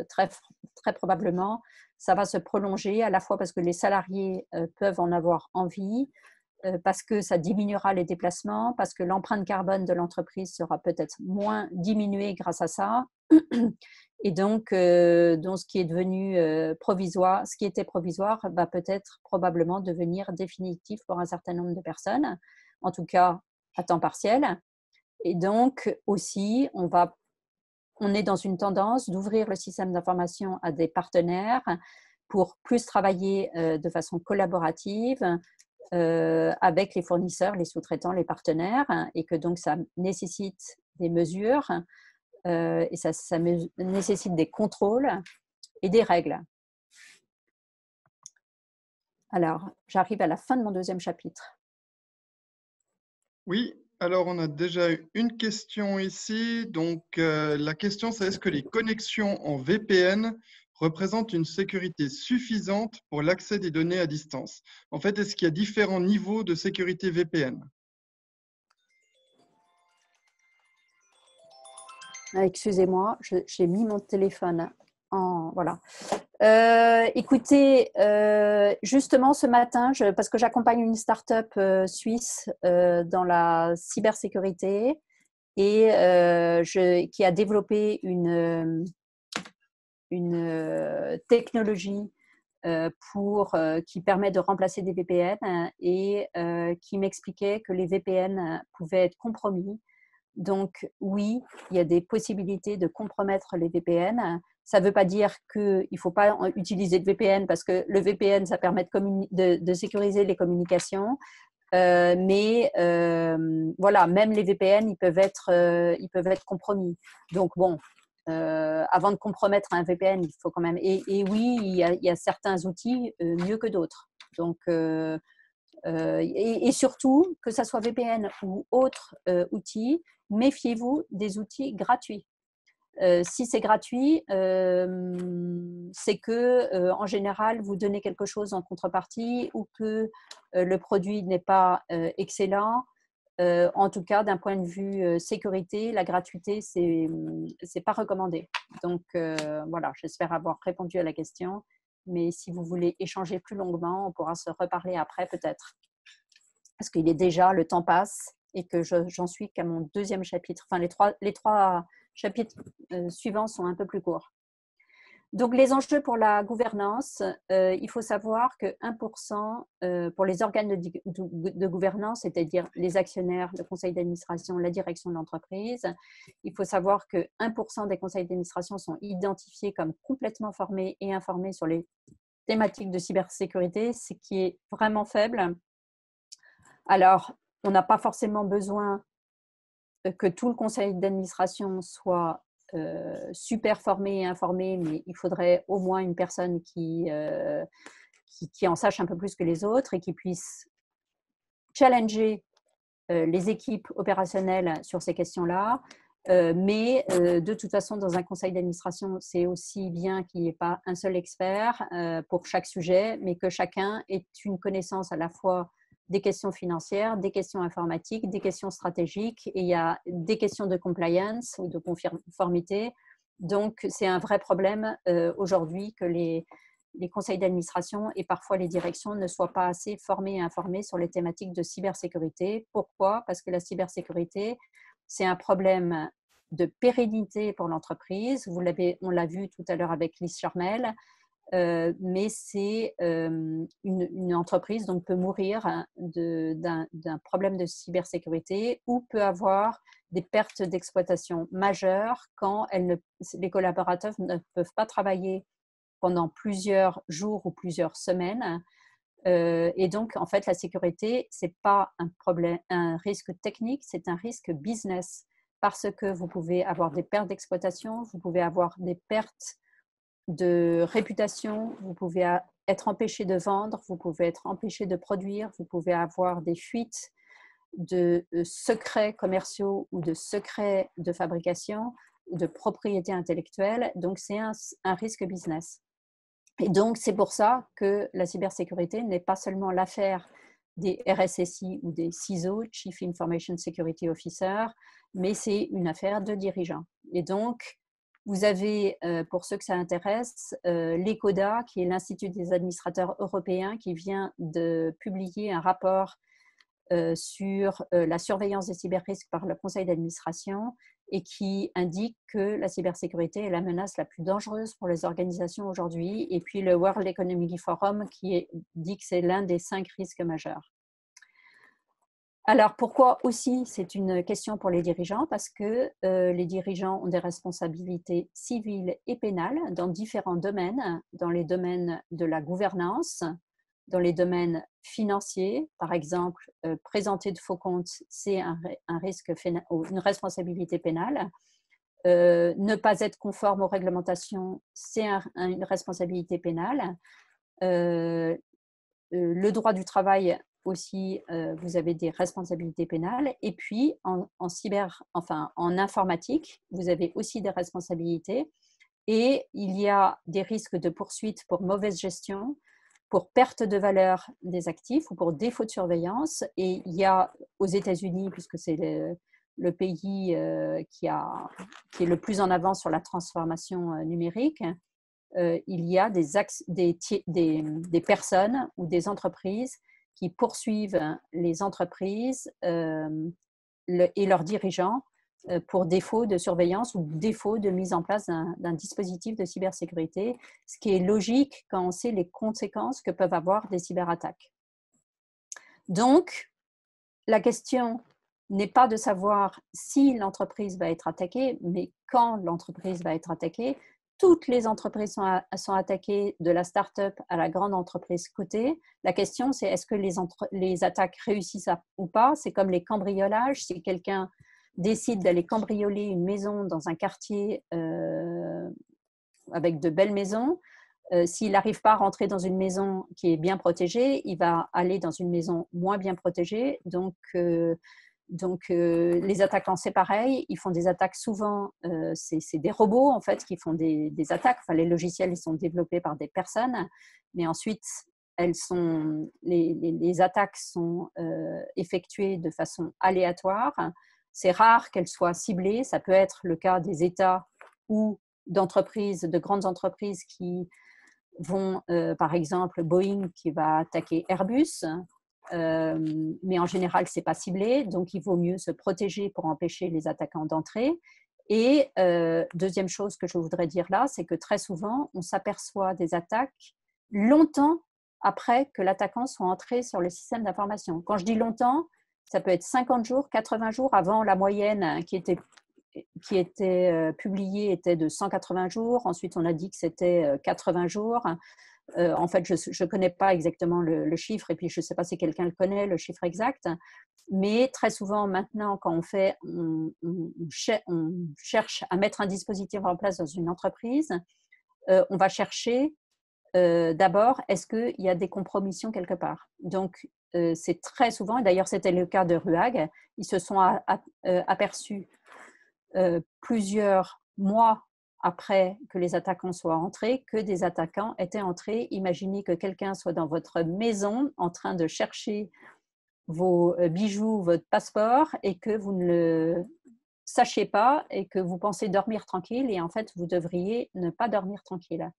très probablement, ça va se prolonger à la fois parce que les salariés peuvent en avoir envie, parce que ça diminuera les déplacements, parce que l'empreinte carbone de l'entreprise sera peut-être moins diminuée grâce à ça. Et donc ce qui est devenu provisoire, ce qui était provisoire, va peut-être probablement devenir définitif pour un certain nombre de personnes, en tout cas à temps partiel. Et donc aussi, on est dans une tendance d'ouvrir le système d'information à des partenaires pour plus travailler de façon collaborative avec les fournisseurs, les sous-traitants, les partenaires, et que donc ça nécessite des mesures et ça nécessite des contrôles et des règles. Alors, j'arrive à la fin de mon deuxième chapitre. Oui, alors on a déjà une question ici. Donc, la question, c'est est-ce que les connexions en VPN représentent une sécurité suffisante pour l'accès des données à distance? En fait, est-ce qu'il y a différents niveaux de sécurité VPN? Excusez-moi, j'ai mis mon téléphone en… Voilà. Écoutez, justement ce matin, parce que j'accompagne une start-up suisse dans la cybersécurité et qui a développé une technologie qui permet de remplacer des VPN et qui m'expliquait que les VPN pouvaient être compromis. Donc oui, il y a des possibilités de compromettre les VPN. Ça ne veut pas dire qu'il ne faut pas utiliser de VPN parce que le VPN, ça permet de sécuriser les communications. Mais voilà, même les VPN, ils peuvent être compromis. Donc bon, avant de compromettre un VPN, il faut quand même… Et oui, il y a certains outils mieux que d'autres. Donc… et surtout, que ce soit VPN ou autre outil, méfiez-vous des outils gratuits. Si c'est gratuit, c'est que en général, vous donnez quelque chose en contrepartie ou que le produit n'est pas excellent. En tout cas, d'un point de vue sécurité, la gratuité, c'est pas recommandé. Donc voilà, j'espère avoir répondu à la question. Mais si vous voulez échanger plus longuement, on pourra se reparler après peut-être. Parce qu'il est déjà, le temps passe et que j'en suis qu'à mon deuxième chapitre. Enfin, les trois chapitres suivants sont un peu plus courts. Donc, les enjeux pour la gouvernance, il faut savoir que 1% pour les organes de gouvernance, c'est-à-dire les actionnaires, le conseil d'administration, la direction de l'entreprise, il faut savoir que 1% des conseils d'administration sont identifiés comme complètement formés et informés sur les thématiques de cybersécurité, ce qui est vraiment faible. Alors, on n'a pas forcément besoin que tout le conseil d'administration soit super formé et informé, mais il faudrait au moins une personne qui en sache un peu plus que les autres et qui puisse challenger les équipes opérationnelles sur ces questions-là. Mais de toute façon, dans un conseil d'administration, c'est aussi bien qu'il n'y ait pas un seul expert pour chaque sujet, mais que chacun ait une connaissance à la fois des questions financières, des questions informatiques, des questions stratégiques, et il y a des questions de compliance ou de conformité. Donc, c'est un vrai problème aujourd'hui que les conseils d'administration et parfois les directions ne soient pas assez formés et informés sur les thématiques de cybersécurité. Pourquoi? Parce que la cybersécurité, c'est un problème de pérennité pour l'entreprise. On l'a vu tout à l'heure avec Lise Charmel. Mais c'est une entreprise donc peut mourir d'un problème de cybersécurité ou peut avoir des pertes d'exploitation majeures quand les collaborateurs ne peuvent pas travailler pendant plusieurs jours ou plusieurs semaines. Et donc, en fait, la sécurité, ce n'est pas un risque technique, c'est un risque business parce que vous pouvez avoir des pertes d'exploitation, vous pouvez avoir des pertes de réputation, vous pouvez être empêché de vendre, vous pouvez être empêché de produire, vous pouvez avoir des fuites de secrets commerciaux ou de secrets de fabrication ou de propriété intellectuelle. Donc, c'est un risque business. Et donc, c'est pour ça que la cybersécurité n'est pas seulement l'affaire des RSSI ou des CISO, Chief Information Security Officer, mais c'est une affaire de dirigeants. Et donc, vous avez, pour ceux que ça intéresse, l'ECODA, qui est l'Institut des administrateurs européens, qui vient de publier un rapport sur la surveillance des cyberrisques par le conseil d'administration et qui indique que la cybersécurité est la menace la plus dangereuse pour les organisations aujourd'hui. Et puis le World Economic Forum qui dit que c'est l'un des 5 risques majeurs. Alors, pourquoi aussi c'est une question pour les dirigeants? Parce que les dirigeants ont des responsabilités civiles et pénales dans différents domaines, dans les domaines de la gouvernance, dans les domaines financiers. Par exemple, présenter de faux comptes, c'est un risque, une responsabilité pénale. Ne pas être conforme aux réglementations, c'est une responsabilité pénale. Le droit du travail aussi, vous avez des responsabilités pénales. Et puis, en informatique, vous avez aussi des responsabilités. Et il y a des risques de poursuite pour mauvaise gestion, pour perte de valeur des actifs ou pour défaut de surveillance. Et il y a aux États-Unis, puisque c'est le pays qui est le plus en avant sur la transformation numérique, il y a des personnes ou des entreprises qui poursuivent les entreprises et leurs dirigeants pour défaut de surveillance ou défaut de mise en place d'un dispositif de cybersécurité, ce qui est logique quand on sait les conséquences que peuvent avoir des cyberattaques. Donc, la question n'est pas de savoir si l'entreprise va être attaquée, mais quand l'entreprise va être attaquée. Toutes les entreprises sont attaquées, de la start-up à la grande entreprise cotée. La question, c'est est-ce que les attaques réussissent ou pas? C'est comme les cambriolages. Si quelqu'un décide d'aller cambrioler une maison dans un quartier avec de belles maisons, s'il n'arrive pas à rentrer dans une maison qui est bien protégée, il va aller dans une maison moins bien protégée. Donc, Donc, les attaquants, c'est pareil. Ils font des attaques souvent, c'est des robots en fait qui font des attaques. Enfin, les logiciels, ils sont développés par des personnes, mais ensuite, les attaques sont effectuées de façon aléatoire. C'est rare qu'elles soient ciblées. Ça peut être le cas des États ou d'entreprises, de grandes entreprises qui vont, par exemple, Boeing qui va attaquer Airbus. Mais en général, ce n'est pas ciblé, donc il vaut mieux se protéger pour empêcher les attaquants d'entrer. Et deuxième chose que je voudrais dire là, c'est que très souvent, on s'aperçoit des attaques longtemps après que l'attaquant soit entré sur le système d'information. Quand je dis longtemps, ça peut être 50 jours, 80 jours avant la moyenne qui était publiée était de 180 jours. Ensuite, on a dit que c'était 80 jours. En fait, je ne connais pas exactement le chiffre et puis je ne sais pas si quelqu'un le connaît, le chiffre exact. Mais très souvent, maintenant, quand on cherche à mettre un dispositif en place dans une entreprise, on va chercher d'abord, est-ce qu'il y a des compromissions quelque part? Donc, c'est très souvent, et d'ailleurs c'était le cas de RUAG, ils se sont aperçus plusieurs mois après que les attaquants soient entrés, que des attaquants étaient entrés. Imaginez que quelqu'un soit dans votre maison en train de chercher vos bijoux, votre passeport, et que vous ne le sachiez pas et que vous pensez dormir tranquille, et en fait, vous devriez ne pas dormir tranquille.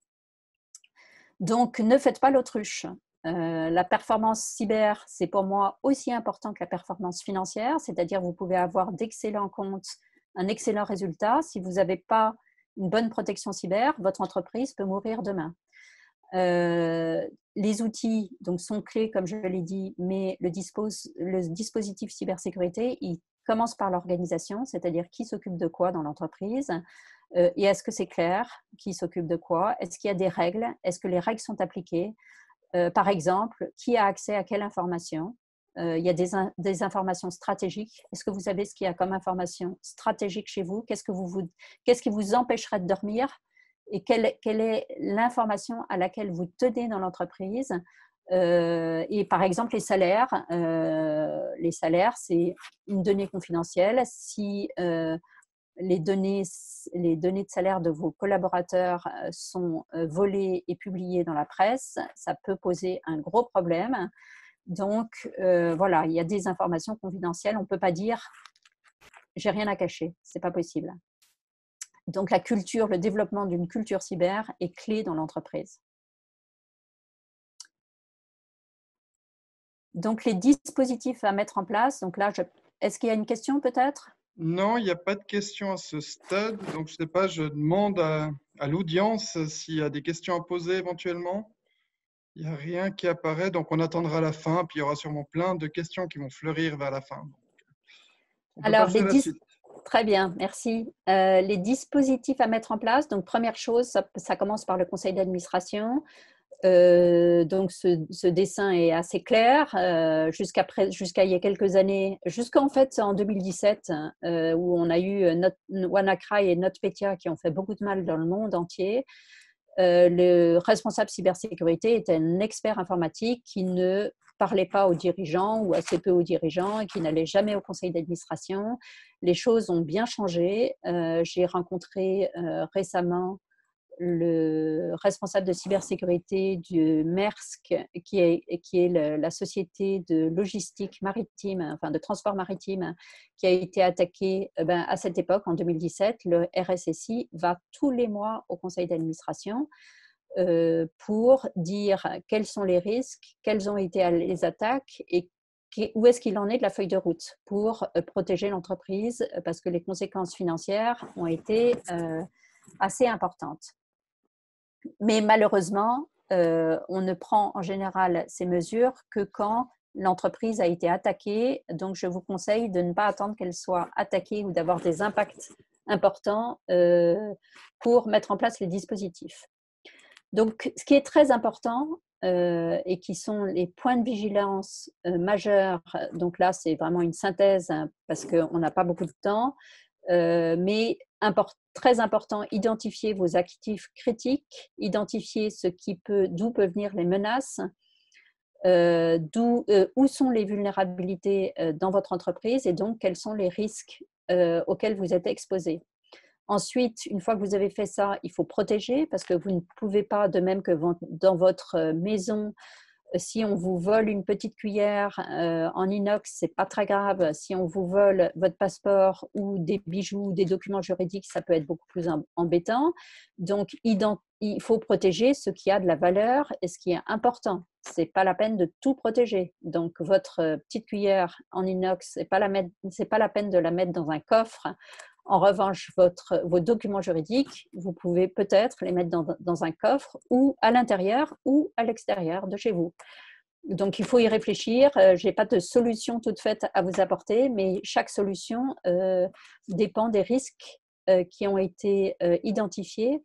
Donc, ne faites pas l'autruche. La performance cyber, c'est pour moi aussi important que la performance financière, c'est-à-dire vous pouvez avoir d'excellents comptes, un excellent résultat. Si vous n'avez pas une bonne protection cyber, votre entreprise peut mourir demain. Les outils donc, sont clés, comme je l'ai dit, mais le dispositif cybersécurité, il commence par l'organisation, c'est-à-dire qui s'occupe de quoi dans l'entreprise. Et est-ce que c'est clair qui s'occupe de quoi? Est-ce qu'il y a des règles? Est-ce que les règles sont appliquées? Par exemple, qui a accès à quelle information? Il y a des informations stratégiques. Est-ce que vous savez ce qu'il y a comme information stratégique chez vous? Qu'est-ce qui vous empêcherait de dormir? Et quelle est l'information à laquelle vous tenez dans l'entreprise? Et par exemple, les salaires, c'est une donnée confidentielle. Si les données de salaire de vos collaborateurs sont volées et publiées dans la presse, ça peut poser un gros problème. Donc, voilà, il y a des informations confidentielles. On ne peut pas dire « j'ai rien à cacher », ce n'est pas possible. Donc, la culture, le développement d'une culture cyber est clé dans l'entreprise. Donc, les dispositifs à mettre en place. Donc là, est-ce qu'il y a une question peut-être? Non, il n'y a pas de questions à ce stade. Donc, je ne sais pas, je demande à l'audience s'il y a des questions à poser éventuellement. Il n'y a rien qui apparaît, donc on attendra la fin, puis il y aura sûrement plein de questions qui vont fleurir vers la fin. Donc, on peut Alors, passer à la suite. très bien, merci. Les dispositifs à mettre en place. Donc, première chose, ça commence par le conseil d'administration. Donc, ce dessin est assez clair. Jusqu'à il y a quelques années, jusqu'en fait en 2017, où on a eu WannaCry et NotPetya qui ont fait beaucoup de mal dans le monde entier. Le responsable cybersécurité était un expert informatique qui ne parlait pas aux dirigeants ou assez peu aux dirigeants et qui n'allait jamais au conseil d'administration. Les choses ont bien changé. J'ai rencontré récemment le responsable de cybersécurité du Maersk, qui est la société de logistique maritime, enfin de transport maritime, qui a été attaquée à cette époque, en 2017. Le RSSI va tous les mois au conseil d'administration pour dire quels sont les risques, quelles ont été les attaques et où est-ce qu'il en est de la feuille de route pour protéger l'entreprise, parce que les conséquences financières ont été assez importantes. Mais malheureusement, on ne prend en général ces mesures que quand l'entreprise a été attaquée. Donc, je vous conseille de ne pas attendre qu'elle soit attaquée ou d'avoir des impacts importants pour mettre en place les dispositifs. Donc, ce qui est très important et qui sont les points de vigilance majeurs, donc là, c'est vraiment une synthèse parce qu'on n'a pas beaucoup de temps, mais très important, identifier vos actifs critiques, identifier d'où peuvent venir les menaces, où sont les vulnérabilités dans votre entreprise et donc quels sont les risques auxquels vous êtes exposés. Ensuite, une fois que vous avez fait ça, il faut protéger parce que vous ne pouvez pas, de même que dans votre maison, si on vous vole une petite cuillère en inox, c'est pas très grave. Si on vous vole votre passeport ou des bijoux, des documents juridiques, ça peut être beaucoup plus embêtant. Donc, il faut protéger ce qui a de la valeur et ce qui est important. C'est pas la peine de tout protéger. Donc, votre petite cuillère en inox, c'est pas la peine de la mettre dans un coffre. En revanche, vos documents juridiques, vous pouvez peut-être les mettre dans un coffre ou à l'intérieur ou à l'extérieur de chez vous. Donc, il faut y réfléchir. Je n'ai pas de solution toute faite à vous apporter, mais chaque solution dépend des risques qui ont été identifiés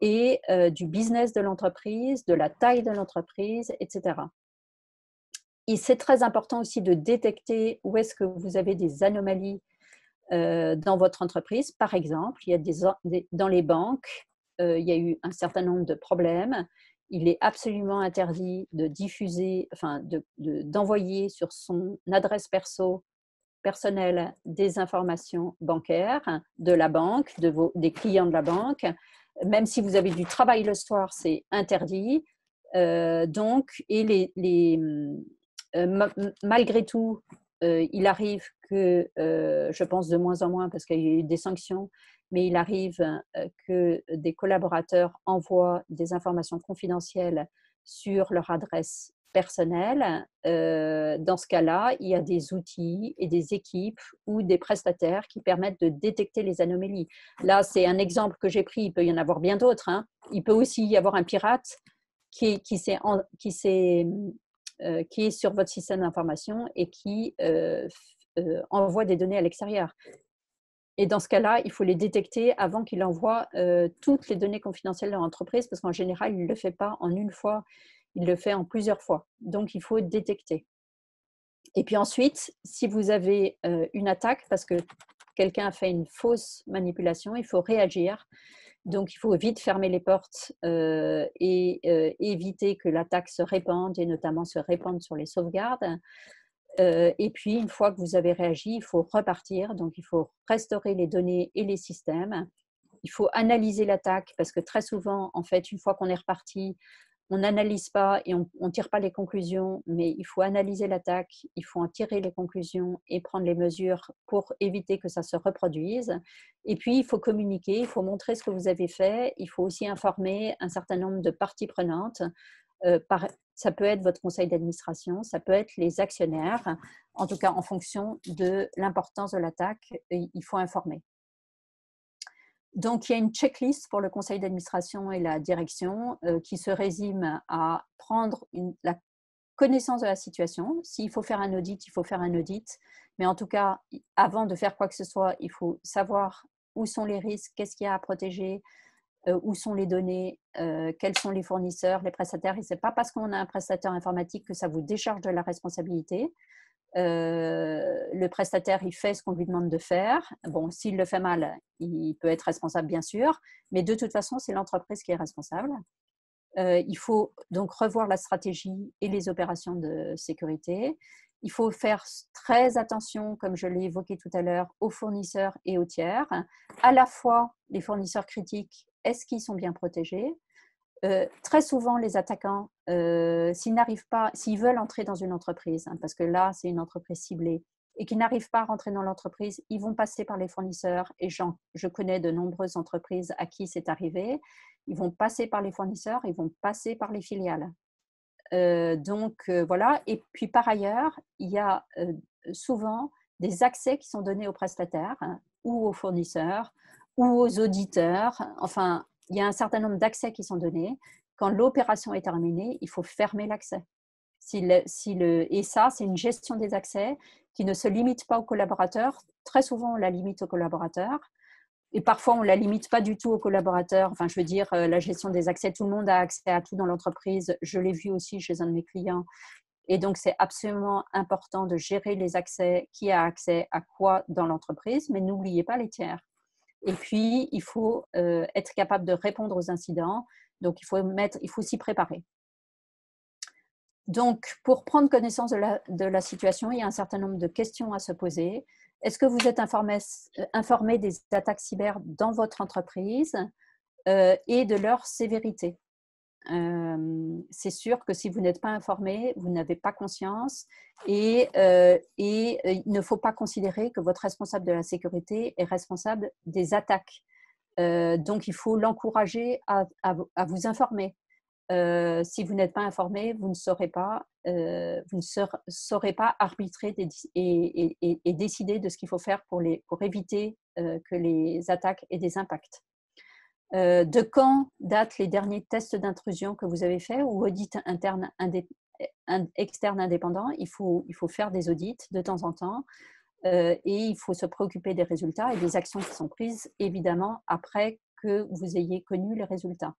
et du business de l'entreprise, de la taille de l'entreprise, etc. Et c'est très important aussi de détecter où est-ce que vous avez des anomalies dans votre entreprise. Par exemple, il y a dans les banques, il y a eu un certain nombre de problèmes. Il est absolument interdit de diffuser, enfin, d'envoyer sur son adresse personnelle des informations bancaires de la banque, des clients de la banque. Même si vous avez du travail le soir, c'est interdit. Malgré tout, il arrive que, je pense de moins en moins parce qu'il y a eu des sanctions, mais il arrive que des collaborateurs envoient des informations confidentielles sur leur adresse personnelle. Dans ce cas-là, il y a des outils et des équipes ou des prestataires qui permettent de détecter les anomalies. Là, c'est un exemple que j'ai pris, il peut y en avoir bien d'autres, hein. Il peut aussi y avoir un pirate qui est sur votre système d'information et qui envoie des données à l'extérieur. Et dans ce cas-là, il faut les détecter avant qu'il envoie toutes les données confidentielles de l'entreprise, parce qu'en général, il ne le fait pas en une fois, il le fait en plusieurs fois. Donc, il faut détecter. Et puis ensuite, si vous avez une attaque, parce que quelqu'un a fait une fausse manipulation, il faut réagir. Donc, il faut vite fermer les portes et éviter que l'attaque se répande et notamment se répande sur les sauvegardes. Et puis, une fois que vous avez réagi, il faut repartir. Donc, il faut restaurer les données et les systèmes. Il faut analyser l'attaque parce que très souvent, en fait, une fois qu'on est reparti, on n'analyse pas et on ne tire pas les conclusions, mais il faut analyser l'attaque, il faut en tirer les conclusions et prendre les mesures pour éviter que ça se reproduise. Et puis, il faut communiquer, il faut montrer ce que vous avez fait, il faut aussi informer un certain nombre de parties prenantes. Ça peut être votre conseil d'administration, ça peut être les actionnaires. En tout cas, en fonction de l'importance de l'attaque, il faut informer. Donc, il y a une checklist pour le conseil d'administration et la direction qui se résume à prendre la connaissance de la situation. S'il faut faire un audit, il faut faire un audit. Mais en tout cas, avant de faire quoi que ce soit, il faut savoir où sont les risques, qu'est-ce qu'il y a à protéger, où sont les données, quels sont les fournisseurs, les prestataires. Et ce n'est pas parce qu'on a un prestataire informatique que ça vous décharge de la responsabilité. Le prestataire, il fait ce qu'on lui demande de faire. Bon, s'il le fait mal, il peut être responsable, bien sûr, mais de toute façon, c'est l'entreprise qui est responsable. Il faut donc revoir la stratégie et les opérations de sécurité. Il faut faire très attention, comme je l'ai évoqué tout à l'heure, aux fournisseurs et aux tiers. À la fois, les fournisseurs critiques, est-ce qu'ils sont bien protégés ? Très souvent, les attaquants, s'ils veulent entrer dans une entreprise, hein, parce que là, c'est une entreprise ciblée, et qu'ils n'arrivent pas à rentrer dans l'entreprise, ils vont passer par les fournisseurs. Et je connais de nombreuses entreprises à qui c'est arrivé. Ils vont passer par les fournisseurs, ils vont passer par les filiales. Voilà. Et puis, par ailleurs, il y a souvent des accès qui sont donnés aux prestataires, hein, ou aux fournisseurs, ou aux auditeurs. Enfin, il y a un certain nombre d'accès qui sont donnés. Quand l'opération est terminée, il faut fermer l'accès. Et ça, c'est une gestion des accès qui ne se limite pas aux collaborateurs. Très souvent, on la limite aux collaborateurs. Et parfois, on ne la limite pas du tout aux collaborateurs. Enfin, je veux dire, la gestion des accès, tout le monde a accès à tout dans l'entreprise. Je l'ai vu aussi chez un de mes clients. Et donc, c'est absolument important de gérer les accès, qui a accès à quoi dans l'entreprise, mais n'oubliez pas les tiers. Et puis, il faut être capable de répondre aux incidents. Donc, il faut s'y préparer. Donc, pour prendre connaissance de la situation, il y a un certain nombre de questions à se poser. Est-ce que vous êtes informé des attaques cyber dans votre entreprise et de leur sévérité? C'est sûr que si vous n'êtes pas informé, vous n'avez pas conscience et il ne faut pas considérer que votre responsable de la sécurité est responsable des attaques. Donc, il faut l'encourager à vous informer. Si vous n'êtes pas informé, vous ne saurez pas, saurez pas arbitrer et décider de ce qu'il faut faire pour éviter que les attaques aient des impacts. De quand datent les derniers tests d'intrusion que vous avez faits ou audits internes externes indépendants? Il faut faire des audits de temps en temps et il faut se préoccuper des résultats et des actions qui sont prises, évidemment, après que vous ayez connu les résultats.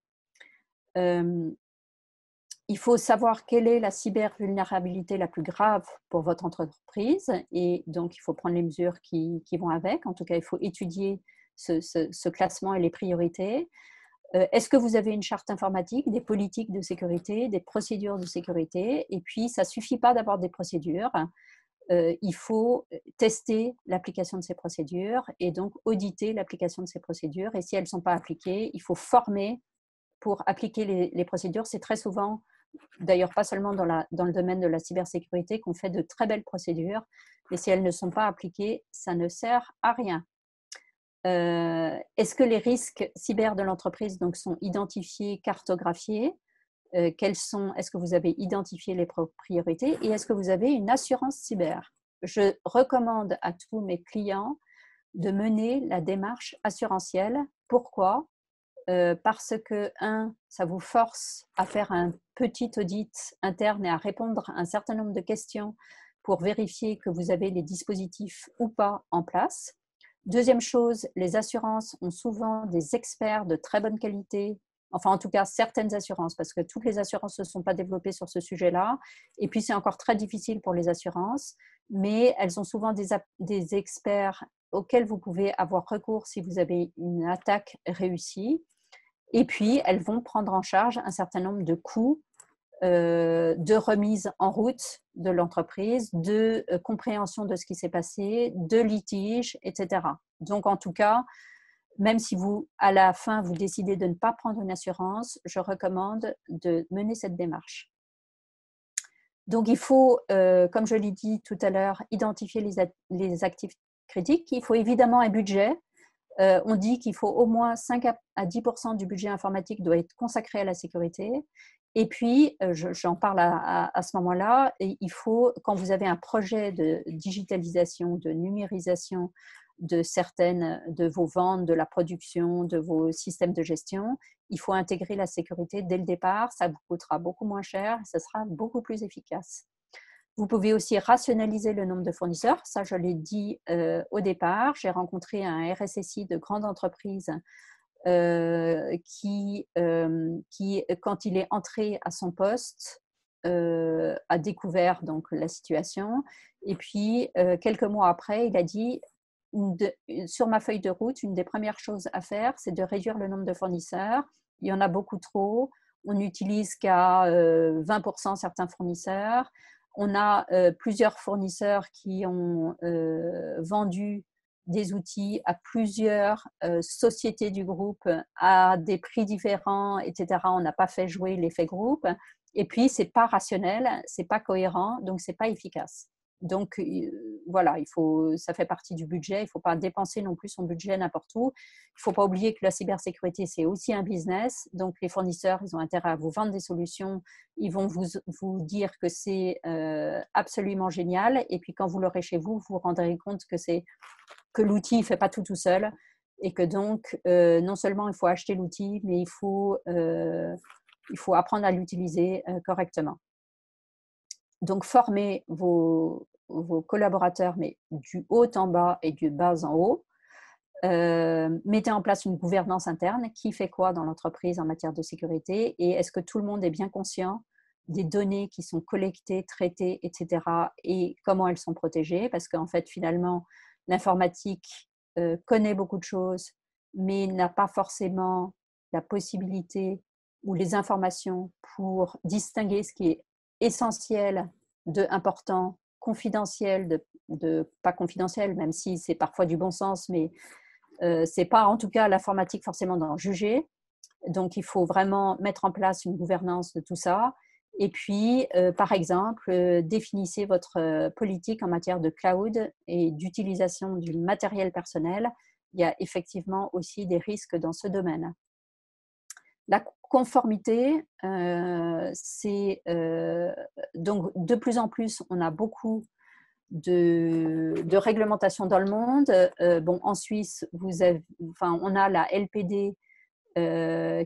Il faut savoir quelle est la cybervulnérabilité la plus grave pour votre entreprise et donc il faut prendre les mesures qui vont avec. En tout cas, il faut étudier ce classement et les priorités. Est-ce que vous avez une charte informatique, des politiques de sécurité, des procédures de sécurité? Et puis, ça ne suffit pas d'avoir des procédures. Il faut tester l'application de ces procédures et donc auditer l'application de ces procédures. Et si elles ne sont pas appliquées, il faut former pour appliquer les procédures. C'est très souvent, d'ailleurs pas seulement dans le domaine de la cybersécurité, qu'on fait de très belles procédures, mais si elles ne sont pas appliquées, ça ne sert à rien. Est-ce que les risques cyber de l'entreprise donc, sont identifiés, cartographiés? Est-ce que vous avez identifié les priorités et est-ce que vous avez une assurance cyber? Je recommande à tous mes clients de mener la démarche assurantielle. Pourquoi? Parce que, ça vous force à faire un petit audit interne et à répondre à un certain nombre de questions pour vérifier que vous avez les dispositifs ou pas en place. Deuxième chose, les assurances ont souvent des experts de très bonne qualité, enfin en tout cas certaines assurances, parce que toutes les assurances ne se sont pas développées sur ce sujet-là. Et puis c'est encore très difficile pour les assurances, mais elles ont souvent des experts auxquels vous pouvez avoir recours si vous avez une attaque réussie. Et puis, elles vont prendre en charge un certain nombre de coûts de remise en route de l'entreprise, de compréhension de ce qui s'est passé, de litiges, etc. Donc, en tout cas, même si vous, à la fin, vous décidez de ne pas prendre une assurance, je recommande de mener cette démarche. Donc, il faut, comme je l'ai dit tout à l'heure, identifier les actifs critiques. Il faut évidemment un budget. On dit qu'il faut au moins 5 à 10% du budget informatique doit être consacré à la sécurité. Et puis, j'en parle à ce moment-là, il faut, quand vous avez un projet de digitalisation, de numérisation de certaines de vos ventes, de la production, de vos systèmes de gestion, il faut intégrer la sécurité dès le départ. Ça vous coûtera beaucoup moins cher, ça sera beaucoup plus efficace. Vous pouvez aussi rationaliser le nombre de fournisseurs. Ça, je l'ai dit au départ. J'ai rencontré un RSSI de grande entreprise qui, quand il est entré à son poste, a découvert donc, la situation. Et puis, quelques mois après, il a dit, sur ma feuille de route, une des premières choses à faire, c'est de réduire le nombre de fournisseurs. Il y en a beaucoup trop. On n'utilise qu'à 20% certains fournisseurs. On a plusieurs fournisseurs qui ont vendu des outils à plusieurs sociétés du groupe à des prix différents, etc. On n'a pas fait jouer l'effet groupe. Et puis, ce n'est pas rationnel, ce n'est pas cohérent, donc ce n'est pas efficace. Donc, voilà, ça fait partie du budget. Il ne faut pas dépenser non plus son budget n'importe où. Il ne faut pas oublier que la cybersécurité, c'est aussi un business. Donc, les fournisseurs, ils ont intérêt à vous vendre des solutions. Ils vont vous dire que c'est absolument génial. Et puis, quand vous l'aurez chez vous, vous vous rendrez compte que l'outil ne fait pas tout seul. Et que donc, non seulement il faut acheter l'outil, mais il faut apprendre à l'utiliser correctement. Donc, formez vos collaborateurs, mais du haut en bas et du bas en haut. Mettez en place une gouvernance interne. Qui fait quoi dans l'entreprise en matière de sécurité? Et est-ce que tout le monde est bien conscient des données qui sont collectées, traitées, etc. et comment elles sont protégées? Parce qu'en fait, finalement, l'informatique connaît beaucoup de choses, mais n'a pas forcément la possibilité ou les informations pour distinguer ce qui est essentiel, important, confidentiel, pas confidentiel, même si c'est parfois du bon sens, mais c'est pas en tout cas l'informatique forcément d'en juger. Donc, il faut vraiment mettre en place une gouvernance de tout ça. Et puis, par exemple, définissez votre politique en matière de cloud et d'utilisation du matériel personnel. Il y a effectivement aussi des risques dans ce domaine. La conformité, c'est donc de plus en plus, on a beaucoup de réglementations dans le monde. Bon, en Suisse, on a la LPD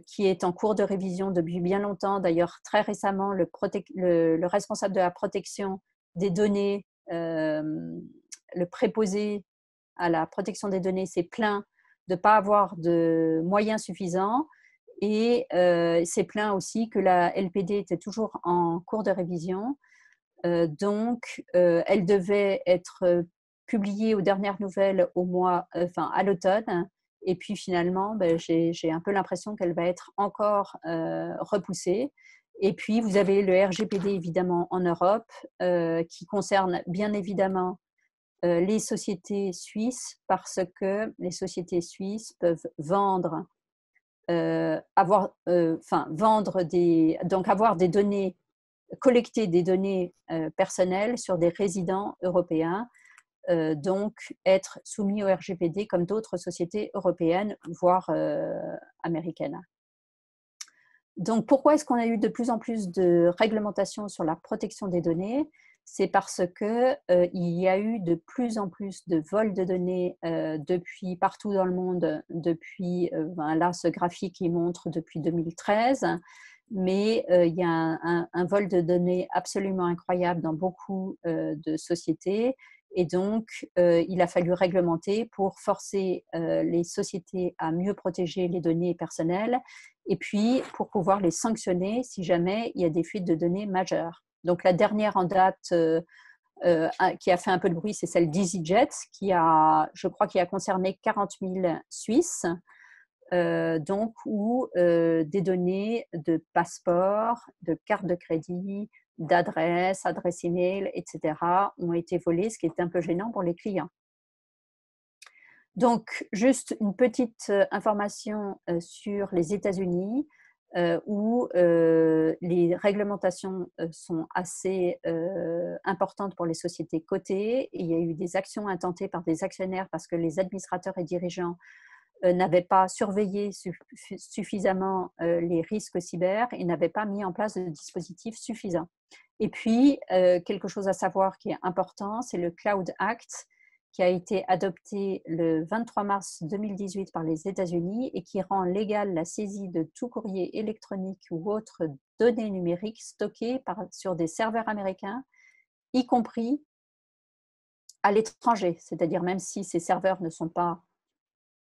qui est en cours de révision depuis bien longtemps. D'ailleurs, très récemment, le responsable de la protection des données, le préposé à la protection des données, s'est plaint de ne pas avoir de moyens suffisants et s'est plaint aussi que la LPD était toujours en cours de révision. Donc, elle devait être publiée aux dernières nouvelles à l'automne. Et puis finalement, j'ai un peu l'impression qu'elle va être encore repoussée. Et puis, vous avez le RGPD évidemment en Europe, qui concerne bien évidemment les sociétés suisses, parce que les sociétés suisses peuvent vendre, avoir des données, collecter des données personnelles sur des résidents européens, donc être soumis au RGPD comme d'autres sociétés européennes, voire américaines. Donc, pourquoi est-ce qu'on a eu de plus en plus de réglementations sur la protection des données? C'est parce qu'il y a eu de plus en plus de vols de données depuis partout dans le monde, depuis, là, ce graphique qui montre depuis 2013, mais il y a un vol de données absolument incroyable dans beaucoup de sociétés. Et donc, il a fallu réglementer pour forcer les sociétés à mieux protéger les données personnelles et puis pour pouvoir les sanctionner si jamais il y a des fuites de données majeures. Donc, la dernière en date qui a fait un peu de bruit, c'est celle d'EasyJet, je crois, qui a concerné 40 000 Suisses, où des données de passeport, de carte de crédit, d'adresse email, etc. ont été volées, ce qui est un peu gênant pour les clients. Donc, juste une petite information sur les États-Unis, où les réglementations sont assez importantes pour les sociétés cotées. Et il y a eu des actions intentées par des actionnaires parce que les administrateurs et dirigeants n'avaient pas surveillé suffisamment les risques cyber et n'avaient pas mis en place de dispositifs suffisants. Et puis, quelque chose à savoir qui est important, c'est le Cloud Act, qui a été adopté le 23 mars 2018 par les États-Unis et qui rend légale la saisie de tout courrier électronique ou autres données numériques stockées sur des serveurs américains, y compris à l'étranger. C'est-à-dire même si ces serveurs ne sont pas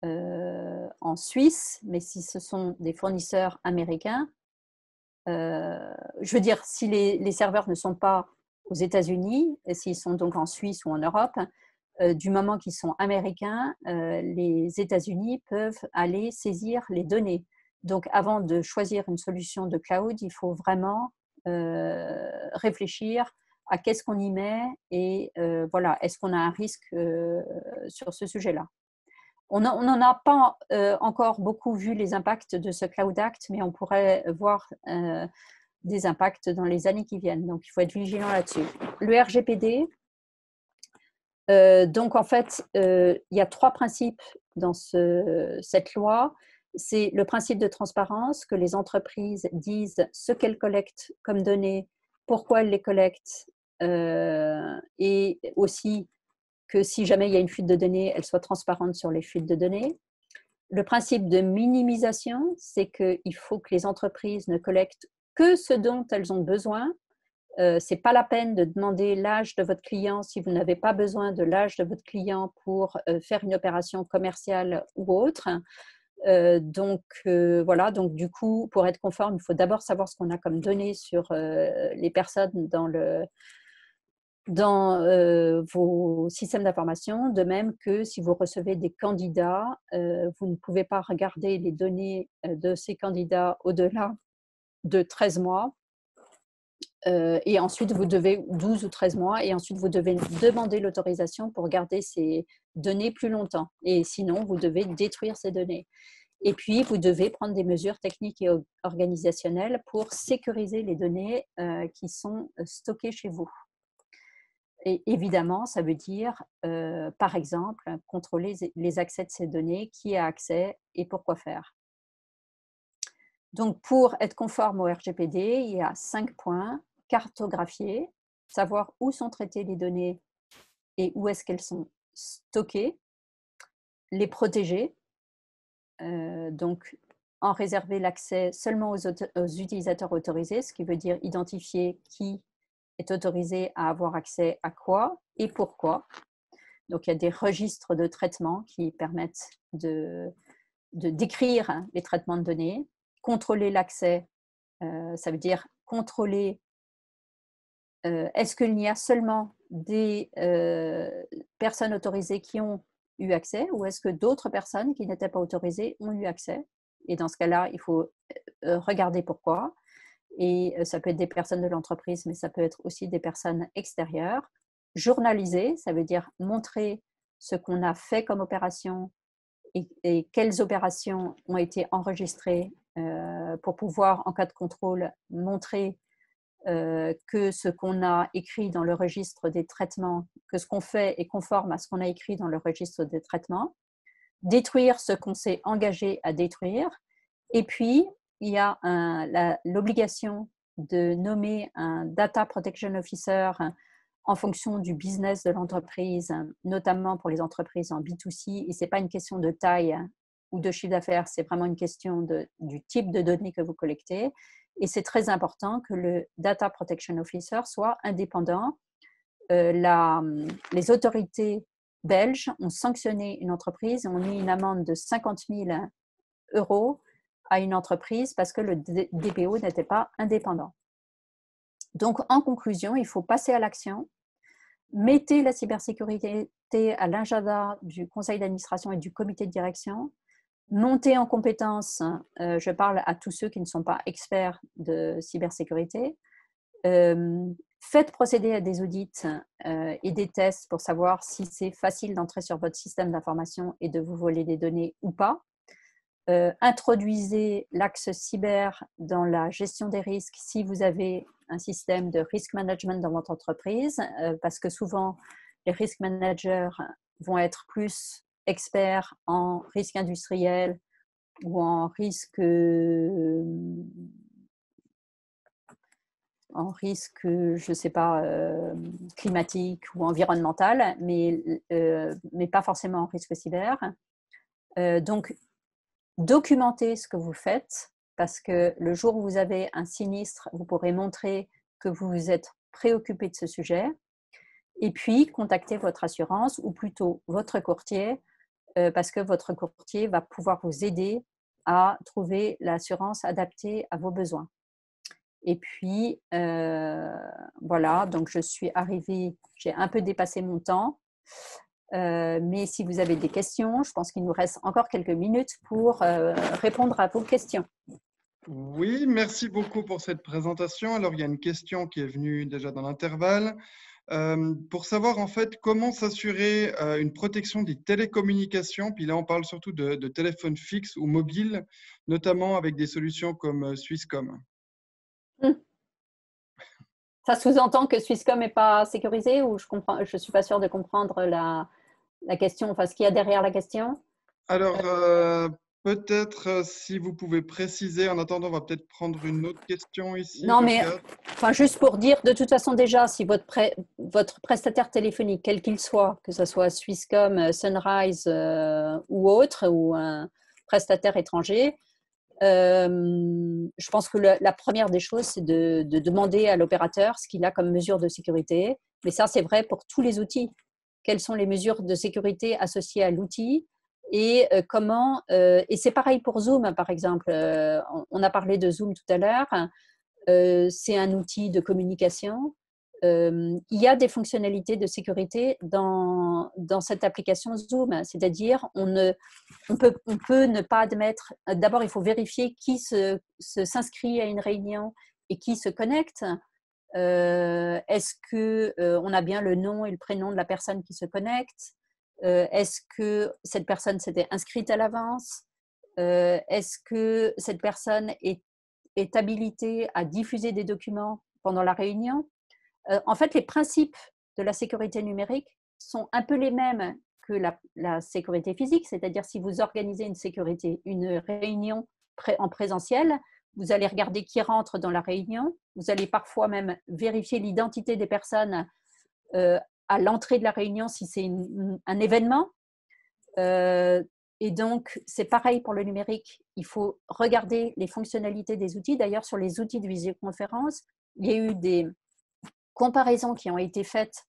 en Suisse, mais si ce sont des fournisseurs américains, je veux dire, si les serveurs ne sont pas aux États-Unis, et s'ils sont donc en Suisse ou en Europe, du moment qu'ils sont américains, les États-Unis peuvent aller saisir les données. Donc, avant de choisir une solution de cloud, il faut vraiment réfléchir à qu'est-ce qu'on y met et voilà, est-ce qu'on a un risque sur ce sujet-là. On n'en a pas encore beaucoup vu les impacts de ce Cloud Act, mais on pourrait voir des impacts dans les années qui viennent. Donc, il faut être vigilant là-dessus. Le RGPD, donc en fait, il y a 3 principes dans cette loi. C'est le principe de transparence, que les entreprises disent ce qu'elles collectent comme données, pourquoi elles les collectent, et aussi que si jamais il y a une fuite de données, elles soient transparentes sur les fuites de données. Le principe de minimisation, c'est qu'il faut que les entreprises ne collectent que ce dont elles ont besoin. Ce n'est pas la peine de demander l'âge de votre client si vous n'avez pas besoin de l'âge de votre client pour faire une opération commerciale ou autre. Voilà, donc du coup, pour être conforme, il faut d'abord savoir ce qu'on a comme données sur les personnes dans vos systèmes d'information, de même que si vous recevez des candidats, vous ne pouvez pas regarder les données de ces candidats au-delà de 13 mois. Et ensuite, vous devez 12 ou 13 mois, et ensuite, vous devez demander l'autorisation pour garder ces données plus longtemps. Et sinon, vous devez détruire ces données. Et puis, vous devez prendre des mesures techniques et organisationnelles pour sécuriser les données qui sont stockées chez vous. Et évidemment, ça veut dire, par exemple, contrôler les accès de ces données, qui a accès et pourquoi faire. Donc, pour être conforme au RGPD, il y a 5 points. Cartographier, savoir où sont traitées les données et où est-ce qu'elles sont stockées. Les protéger, donc en réserver l'accès seulement aux utilisateurs autorisés, ce qui veut dire identifier qui est autorisé à avoir accès à quoi et pourquoi. Donc, il y a des registres de traitement qui permettent de décrire les traitements de données. Contrôler l'accès, ça veut dire contrôler est-ce qu'il y a seulement des personnes autorisées qui ont eu accès, ou est-ce que d'autres personnes qui n'étaient pas autorisées ont eu accès? Et dans ce cas-là, il faut regarder pourquoi. Et ça peut être des personnes de l'entreprise, mais ça peut être aussi des personnes extérieures. Journaliser, ça veut dire montrer ce qu'on a fait comme opération et quelles opérations ont été enregistrées pour pouvoir, en cas de contrôle, montrer que ce qu'on a écrit dans le registre des traitements, que ce qu'on fait est conforme à ce qu'on a écrit dans le registre des traitements. Détruire ce qu'on s'est engagé à détruire. Et puis, il y a l'obligation de nommer un Data Protection Officer en fonction du business de l'entreprise, notamment pour les entreprises en B2C. Et ce n'est pas une question de taille ou de chiffre d'affaires, c'est vraiment une question du type de données que vous collectez. Et c'est très important que le Data Protection Officer soit indépendant. Les autorités belges ont sanctionné une entreprise et ont mis une amende de 50 000 € à une entreprise parce que le DPO n'était pas indépendant. Donc, en conclusion, il faut passer à l'action. Mettez la cybersécurité à l'agenda du conseil d'administration et du comité de direction. Montez en compétences, je parle à tous ceux qui ne sont pas experts de cybersécurité. Faites procéder à des audits et des tests pour savoir si c'est facile d'entrer sur votre système d'information et de vous voler des données ou pas. Introduisez l'axe cyber dans la gestion des risques si vous avez un système de risk management dans votre entreprise, parce que souvent, les risk managers vont être plus experts en risque industriel ou en risque je ne sais pas, climatique ou environnemental, mais pas forcément en risque cyber. Donc, documentez ce que vous faites, parce que le jour où vous avez un sinistre, vous pourrez montrer que vous vous êtes préoccupé de ce sujet. Et puis, contactez votre assurance ou plutôt votre courtier, parce que votre courtier va pouvoir vous aider à trouver l'assurance adaptée à vos besoins. Et puis, voilà, donc je suis arrivée, j'ai un peu dépassé mon temps. Mais si vous avez des questions, je pense qu'il nous reste encore quelques minutes pour répondre à vos questions. Oui, merci beaucoup pour cette présentation. Alors, il y a une question qui est venue déjà dans l'intervalle. Pour savoir en fait comment s'assurer une protection des télécommunications, puis là on parle surtout de téléphones fixes ou mobiles, notamment avec des solutions comme Swisscom. Ça sous-entend que Swisscom n'est pas sécurisé, ou je ne suis pas sûre de comprendre la question, enfin ce qu'il y a derrière la question. Alors, peut-être si vous pouvez préciser, en attendant, on va peut-être prendre une autre question ici. Non, mais enfin, juste pour dire, de toute façon déjà, si votre prestataire téléphonique, quel qu'il soit, que ce soit Swisscom, Sunrise ou autre, ou un prestataire étranger, je pense que la première des choses, c'est de demander à l'opérateur ce qu'il a comme mesure de sécurité. Mais ça, c'est vrai pour tous les outils. Quelles sont les mesures de sécurité associées à l'outil et comment… et c'est pareil pour Zoom, par exemple. On a parlé de Zoom tout à l'heure. C'est un outil de communication. Il y a des fonctionnalités de sécurité dans cette application Zoom, c'est-à-dire on peut ne pas admettre, d'abord il faut vérifier qui s'inscrit à une réunion et qui se connecte. Est-ce qu'on a bien le nom et le prénom de la personne qui se connecte? Est-ce que cette personne s'était inscrite à l'avance? Est-ce que cette personne est habilitée à diffuser des documents pendant la réunion? En fait, les principes de la sécurité numérique sont un peu les mêmes que la sécurité physique, c'est-à-dire si vous organisez une réunion en présentiel, vous allez regarder qui rentre dans la réunion, vous allez parfois même vérifier l'identité des personnes à l'entrée de la réunion si c'est un événement. Et donc, c'est pareil pour le numérique. Il faut regarder les fonctionnalités des outils. D'ailleurs, sur les outils de visioconférence, il y a eu des comparaisons qui ont été faites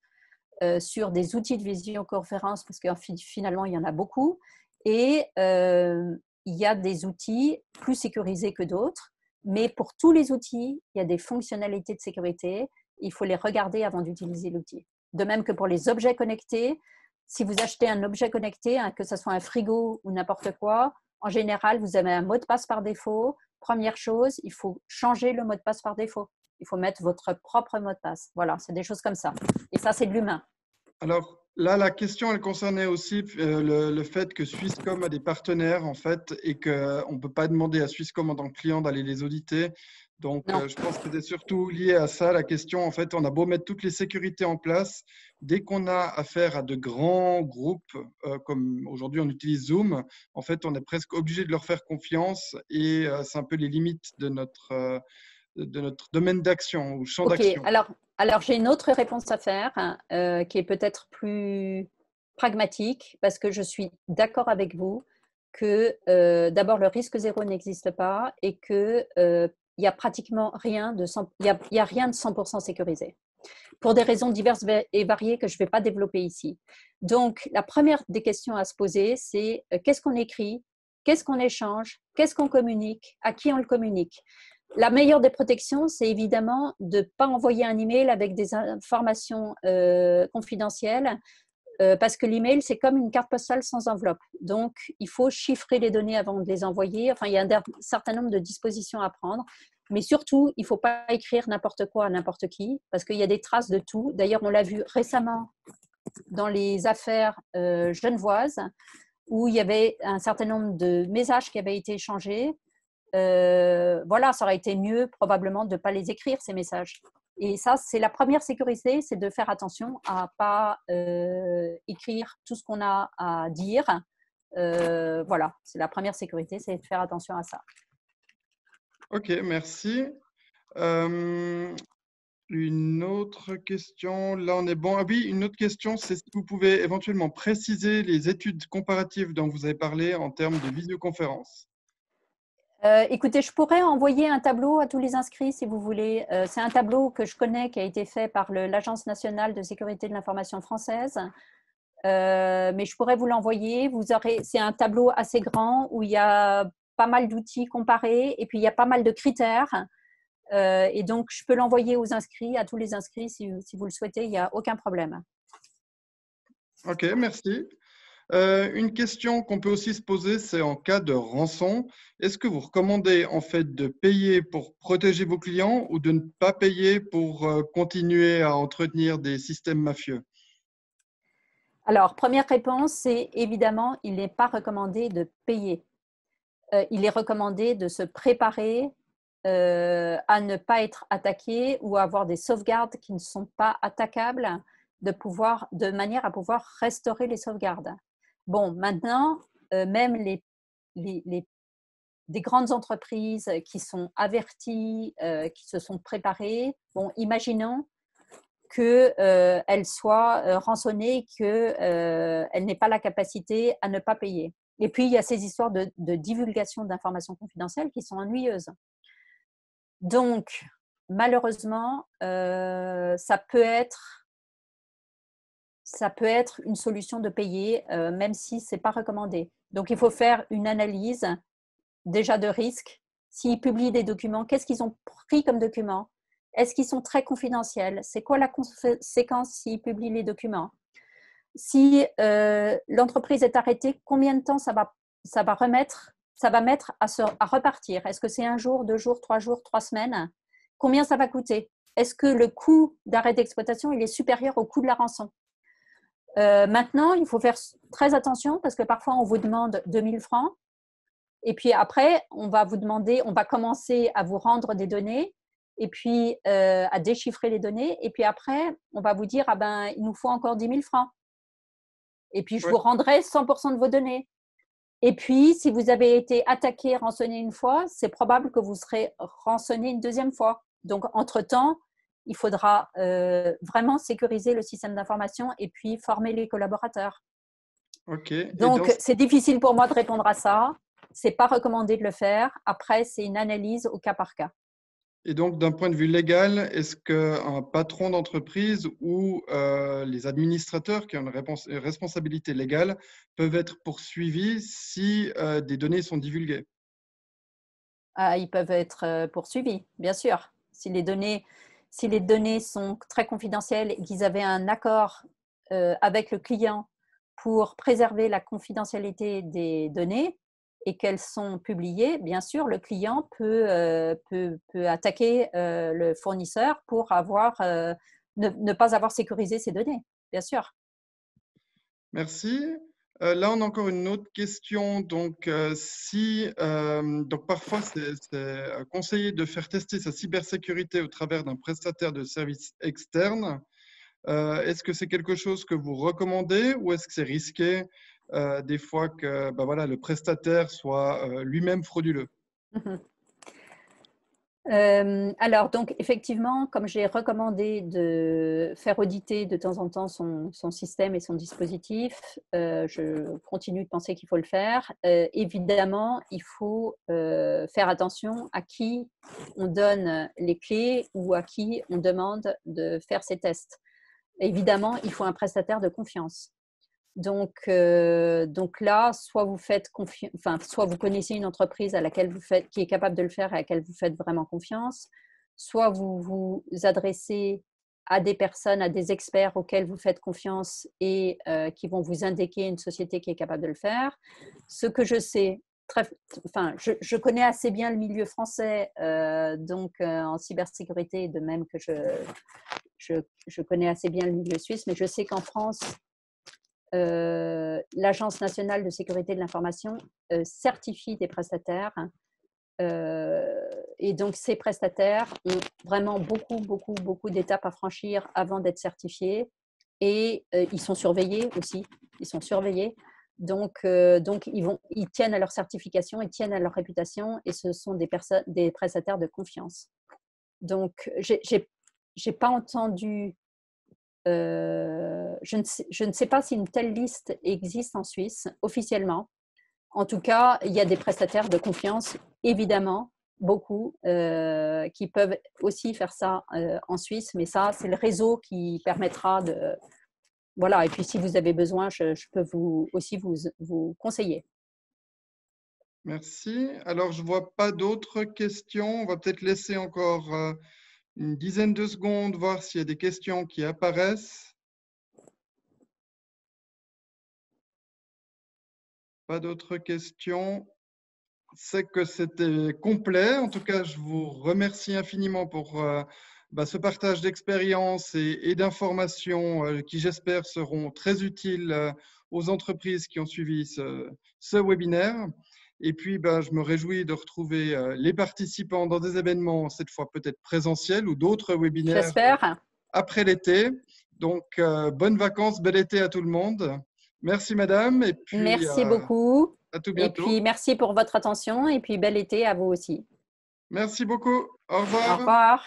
sur des outils de visioconférence, parce que finalement, il y en a beaucoup. Et il y a des outils plus sécurisés que d'autres. Mais pour tous les outils, il y a des fonctionnalités de sécurité. Il faut les regarder avant d'utiliser l'outil. De même que pour les objets connectés, si vous achetez un objet connecté, que ce soit un frigo ou n'importe quoi, en général, vous avez un mot de passe par défaut. Première chose, il faut changer le mot de passe par défaut. Il faut mettre votre propre mot de passe. Voilà, c'est des choses comme ça. Et ça, c'est de l'humain. Alors là, la question, elle concernait aussi le fait que Swisscom a des partenaires, en fait, et qu'on ne peut pas demander à Swisscom en tant que client d'aller les auditer. Donc, je pense que c'était surtout lié à ça, la question. En fait, on a beau mettre toutes les sécurités en place, dès qu'on a affaire à de grands groupes, comme aujourd'hui on utilise Zoom, en fait, on est presque obligé de leur faire confiance et c'est un peu les limites de notre domaine d'action ou champ d'action. Alors j'ai une autre réponse à faire qui est peut-être plus pragmatique parce que je suis d'accord avec vous que d'abord le risque zéro n'existe pas et que il y a pratiquement rien de il y a rien de 100% sécurisé pour des raisons diverses et variées que je ne vais pas développer ici. Donc la première des questions à se poser, c'est qu'est-ce qu'on écrit, qu'est-ce qu'on échange, qu'est-ce qu'on communique, à qui on le communique. La meilleure des protections, c'est évidemment de ne pas envoyer un email avec des informations confidentielles parce que l'email, c'est comme une carte postale sans enveloppe. Donc, il faut chiffrer les données avant de les envoyer. Enfin, il y a un certain nombre de dispositions à prendre. Mais surtout, il ne faut pas écrire n'importe quoi à n'importe qui parce qu'il y a des traces de tout. D'ailleurs, on l'a vu récemment dans les affaires genevoises où il y avait un certain nombre de messages qui avaient été échangés. Voilà, ça aurait été mieux probablement de ne pas les écrire, ces messages. Et ça, c'est la première sécurité, c'est de faire attention à ne pas écrire tout ce qu'on a à dire. Voilà, c'est la première sécurité, c'est de faire attention à ça. Ok, merci. Une autre question, là on est bon. Ah oui, une autre question, c'est si vous pouvez éventuellement préciser les études comparatives dont vous avez parlé en termes de visioconférence. Écoutez, je pourrais envoyer un tableau à tous les inscrits si vous voulez. C'est un tableau que je connais qui a été fait par l'Agence nationale de sécurité de l'information française. Mais je pourrais vous l'envoyer. C'est un tableau assez grand où il y a pas mal d'outils comparés et puis il y a pas mal de critères. Et donc, je peux l'envoyer aux inscrits, à tous les inscrits si vous le souhaitez, il n'y a aucun problème. Ok, merci. Une question qu'on peut aussi se poser, c'est en cas de rançon. Est-ce que vous recommandez en fait de payer pour protéger vos clients ou de ne pas payer pour continuer à entretenir des systèmes mafieux? Alors, première réponse, c'est évidemment, il n'est pas recommandé de payer. Il est recommandé de se préparer à ne pas être attaqué ou à avoir des sauvegardes qui ne sont pas attaquables, de manière à pouvoir restaurer les sauvegardes. Bon, maintenant, même des grandes entreprises qui sont averties, qui se sont préparées, bon, imaginons qu'elles soient rançonnées, qu'elles n'aient pas la capacité à ne pas payer. Et puis, il y a ces histoires de divulgation d'informations confidentielles qui sont ennuyeuses. Donc, malheureusement, ça peut être une solution de payer, même si ce n'est pas recommandé. Donc, il faut faire une analyse déjà de risque. S'ils publient des documents, qu'est-ce qu'ils ont pris comme documents? Est-ce qu'ils sont très confidentiels? C'est quoi la conséquence s'ils publient les documents? Si l'entreprise est arrêtée, combien de temps ça va mettre à repartir? Est-ce que c'est 1 jour, 2 jours, 3 jours, 3 semaines? Combien ça va coûter? est-ce que le coût d'arrêt d'exploitation il est supérieur au coût de la rançon. Maintenant, il faut faire très attention parce que parfois on vous demande 2000 francs et puis après on va commencer à vous rendre des données et puis à déchiffrer les données et puis après on va vous dire ah ben il nous faut encore 10 000 francs et puis je vous rendrai 100% de vos données. Et puis, si vous avez été attaqué, rançonné une fois, c'est probable que vous serez rançonné une deuxième fois. Donc, entre-temps, il faudra vraiment sécuriser le système d'information et puis former les collaborateurs. Donc, c'est difficile pour moi de répondre à ça. Ce n'est pas recommandé de le faire. Après, c'est une analyse au cas par cas. Et donc, d'un point de vue légal, est-ce qu'un patron d'entreprise ou les administrateurs qui ont une responsabilité légale peuvent être poursuivis si des données sont divulguées? Ils peuvent être poursuivis, bien sûr. Si les données sont très confidentielles et qu'ils avaient un accord avec le client pour préserver la confidentialité des données et qu'elles sont publiées, bien sûr, le client peut attaquer le fournisseur pour ne pas avoir sécurisé ses données, bien sûr. Merci. Là, on a encore une autre question. Donc, donc parfois, c'est conseillé de faire tester sa cybersécurité au travers d'un prestataire de services externe. Est-ce que c'est quelque chose que vous recommandez ou est-ce que c'est risqué des fois que voilà, le prestataire soit lui-même frauduleux? Alors, donc, effectivement, comme j'ai recommandé de faire auditer de temps en temps son système et son dispositif, je continue de penser qu'il faut le faire. Évidemment, il faut faire attention à qui on donne les clés ou à qui on demande de faire ces tests. Évidemment, il faut un prestataire de confiance. Donc là, soit vous connaissez une entreprise qui est capable de le faire et à laquelle vous faites vraiment confiance, soit vous vous adressez à des personnes, à des experts auxquels vous faites confiance et qui vont vous indiquer une société qui est capable de le faire. Ce que je sais, je connais assez bien le milieu français en cybersécurité, de même que je connais assez bien le milieu suisse, mais je sais qu'en France, l'Agence nationale de sécurité de l'information certifie des prestataires et donc ces prestataires ont vraiment beaucoup d'étapes à franchir avant d'être certifiés et ils sont surveillés aussi, donc ils tiennent à leur certification, ils tiennent à leur réputation et ce sont des prestataires de confiance. Donc j'ai pas entendu je ne sais pas si une telle liste existe en Suisse officiellement. En tout cas, il y a des prestataires de confiance, évidemment, beaucoup, qui peuvent aussi faire ça en Suisse, mais ça, c'est le réseau qui permettra de… Voilà, et puis si vous avez besoin, je peux aussi vous conseiller. Merci. Alors, je ne vois pas d'autres questions. On va peut-être laisser encore une dizaine de secondes, voir s'il y a des questions qui apparaissent. Pas d'autres questions. C'est que c'était complet. En tout cas, je vous remercie infiniment pour ce partage d'expériences et d'informations qui, j'espère, seront très utiles aux entreprises qui ont suivi ce webinaire. Et puis, je me réjouis de retrouver les participants dans des événements, cette fois peut-être présentiels ou d'autres webinaires après l'été. Donc, bonnes vacances, bel été à tout le monde. Merci, madame. Et puis, merci beaucoup. À tout bientôt. Et puis, merci pour votre attention et puis bel été à vous aussi. Merci beaucoup. Au revoir. Au revoir.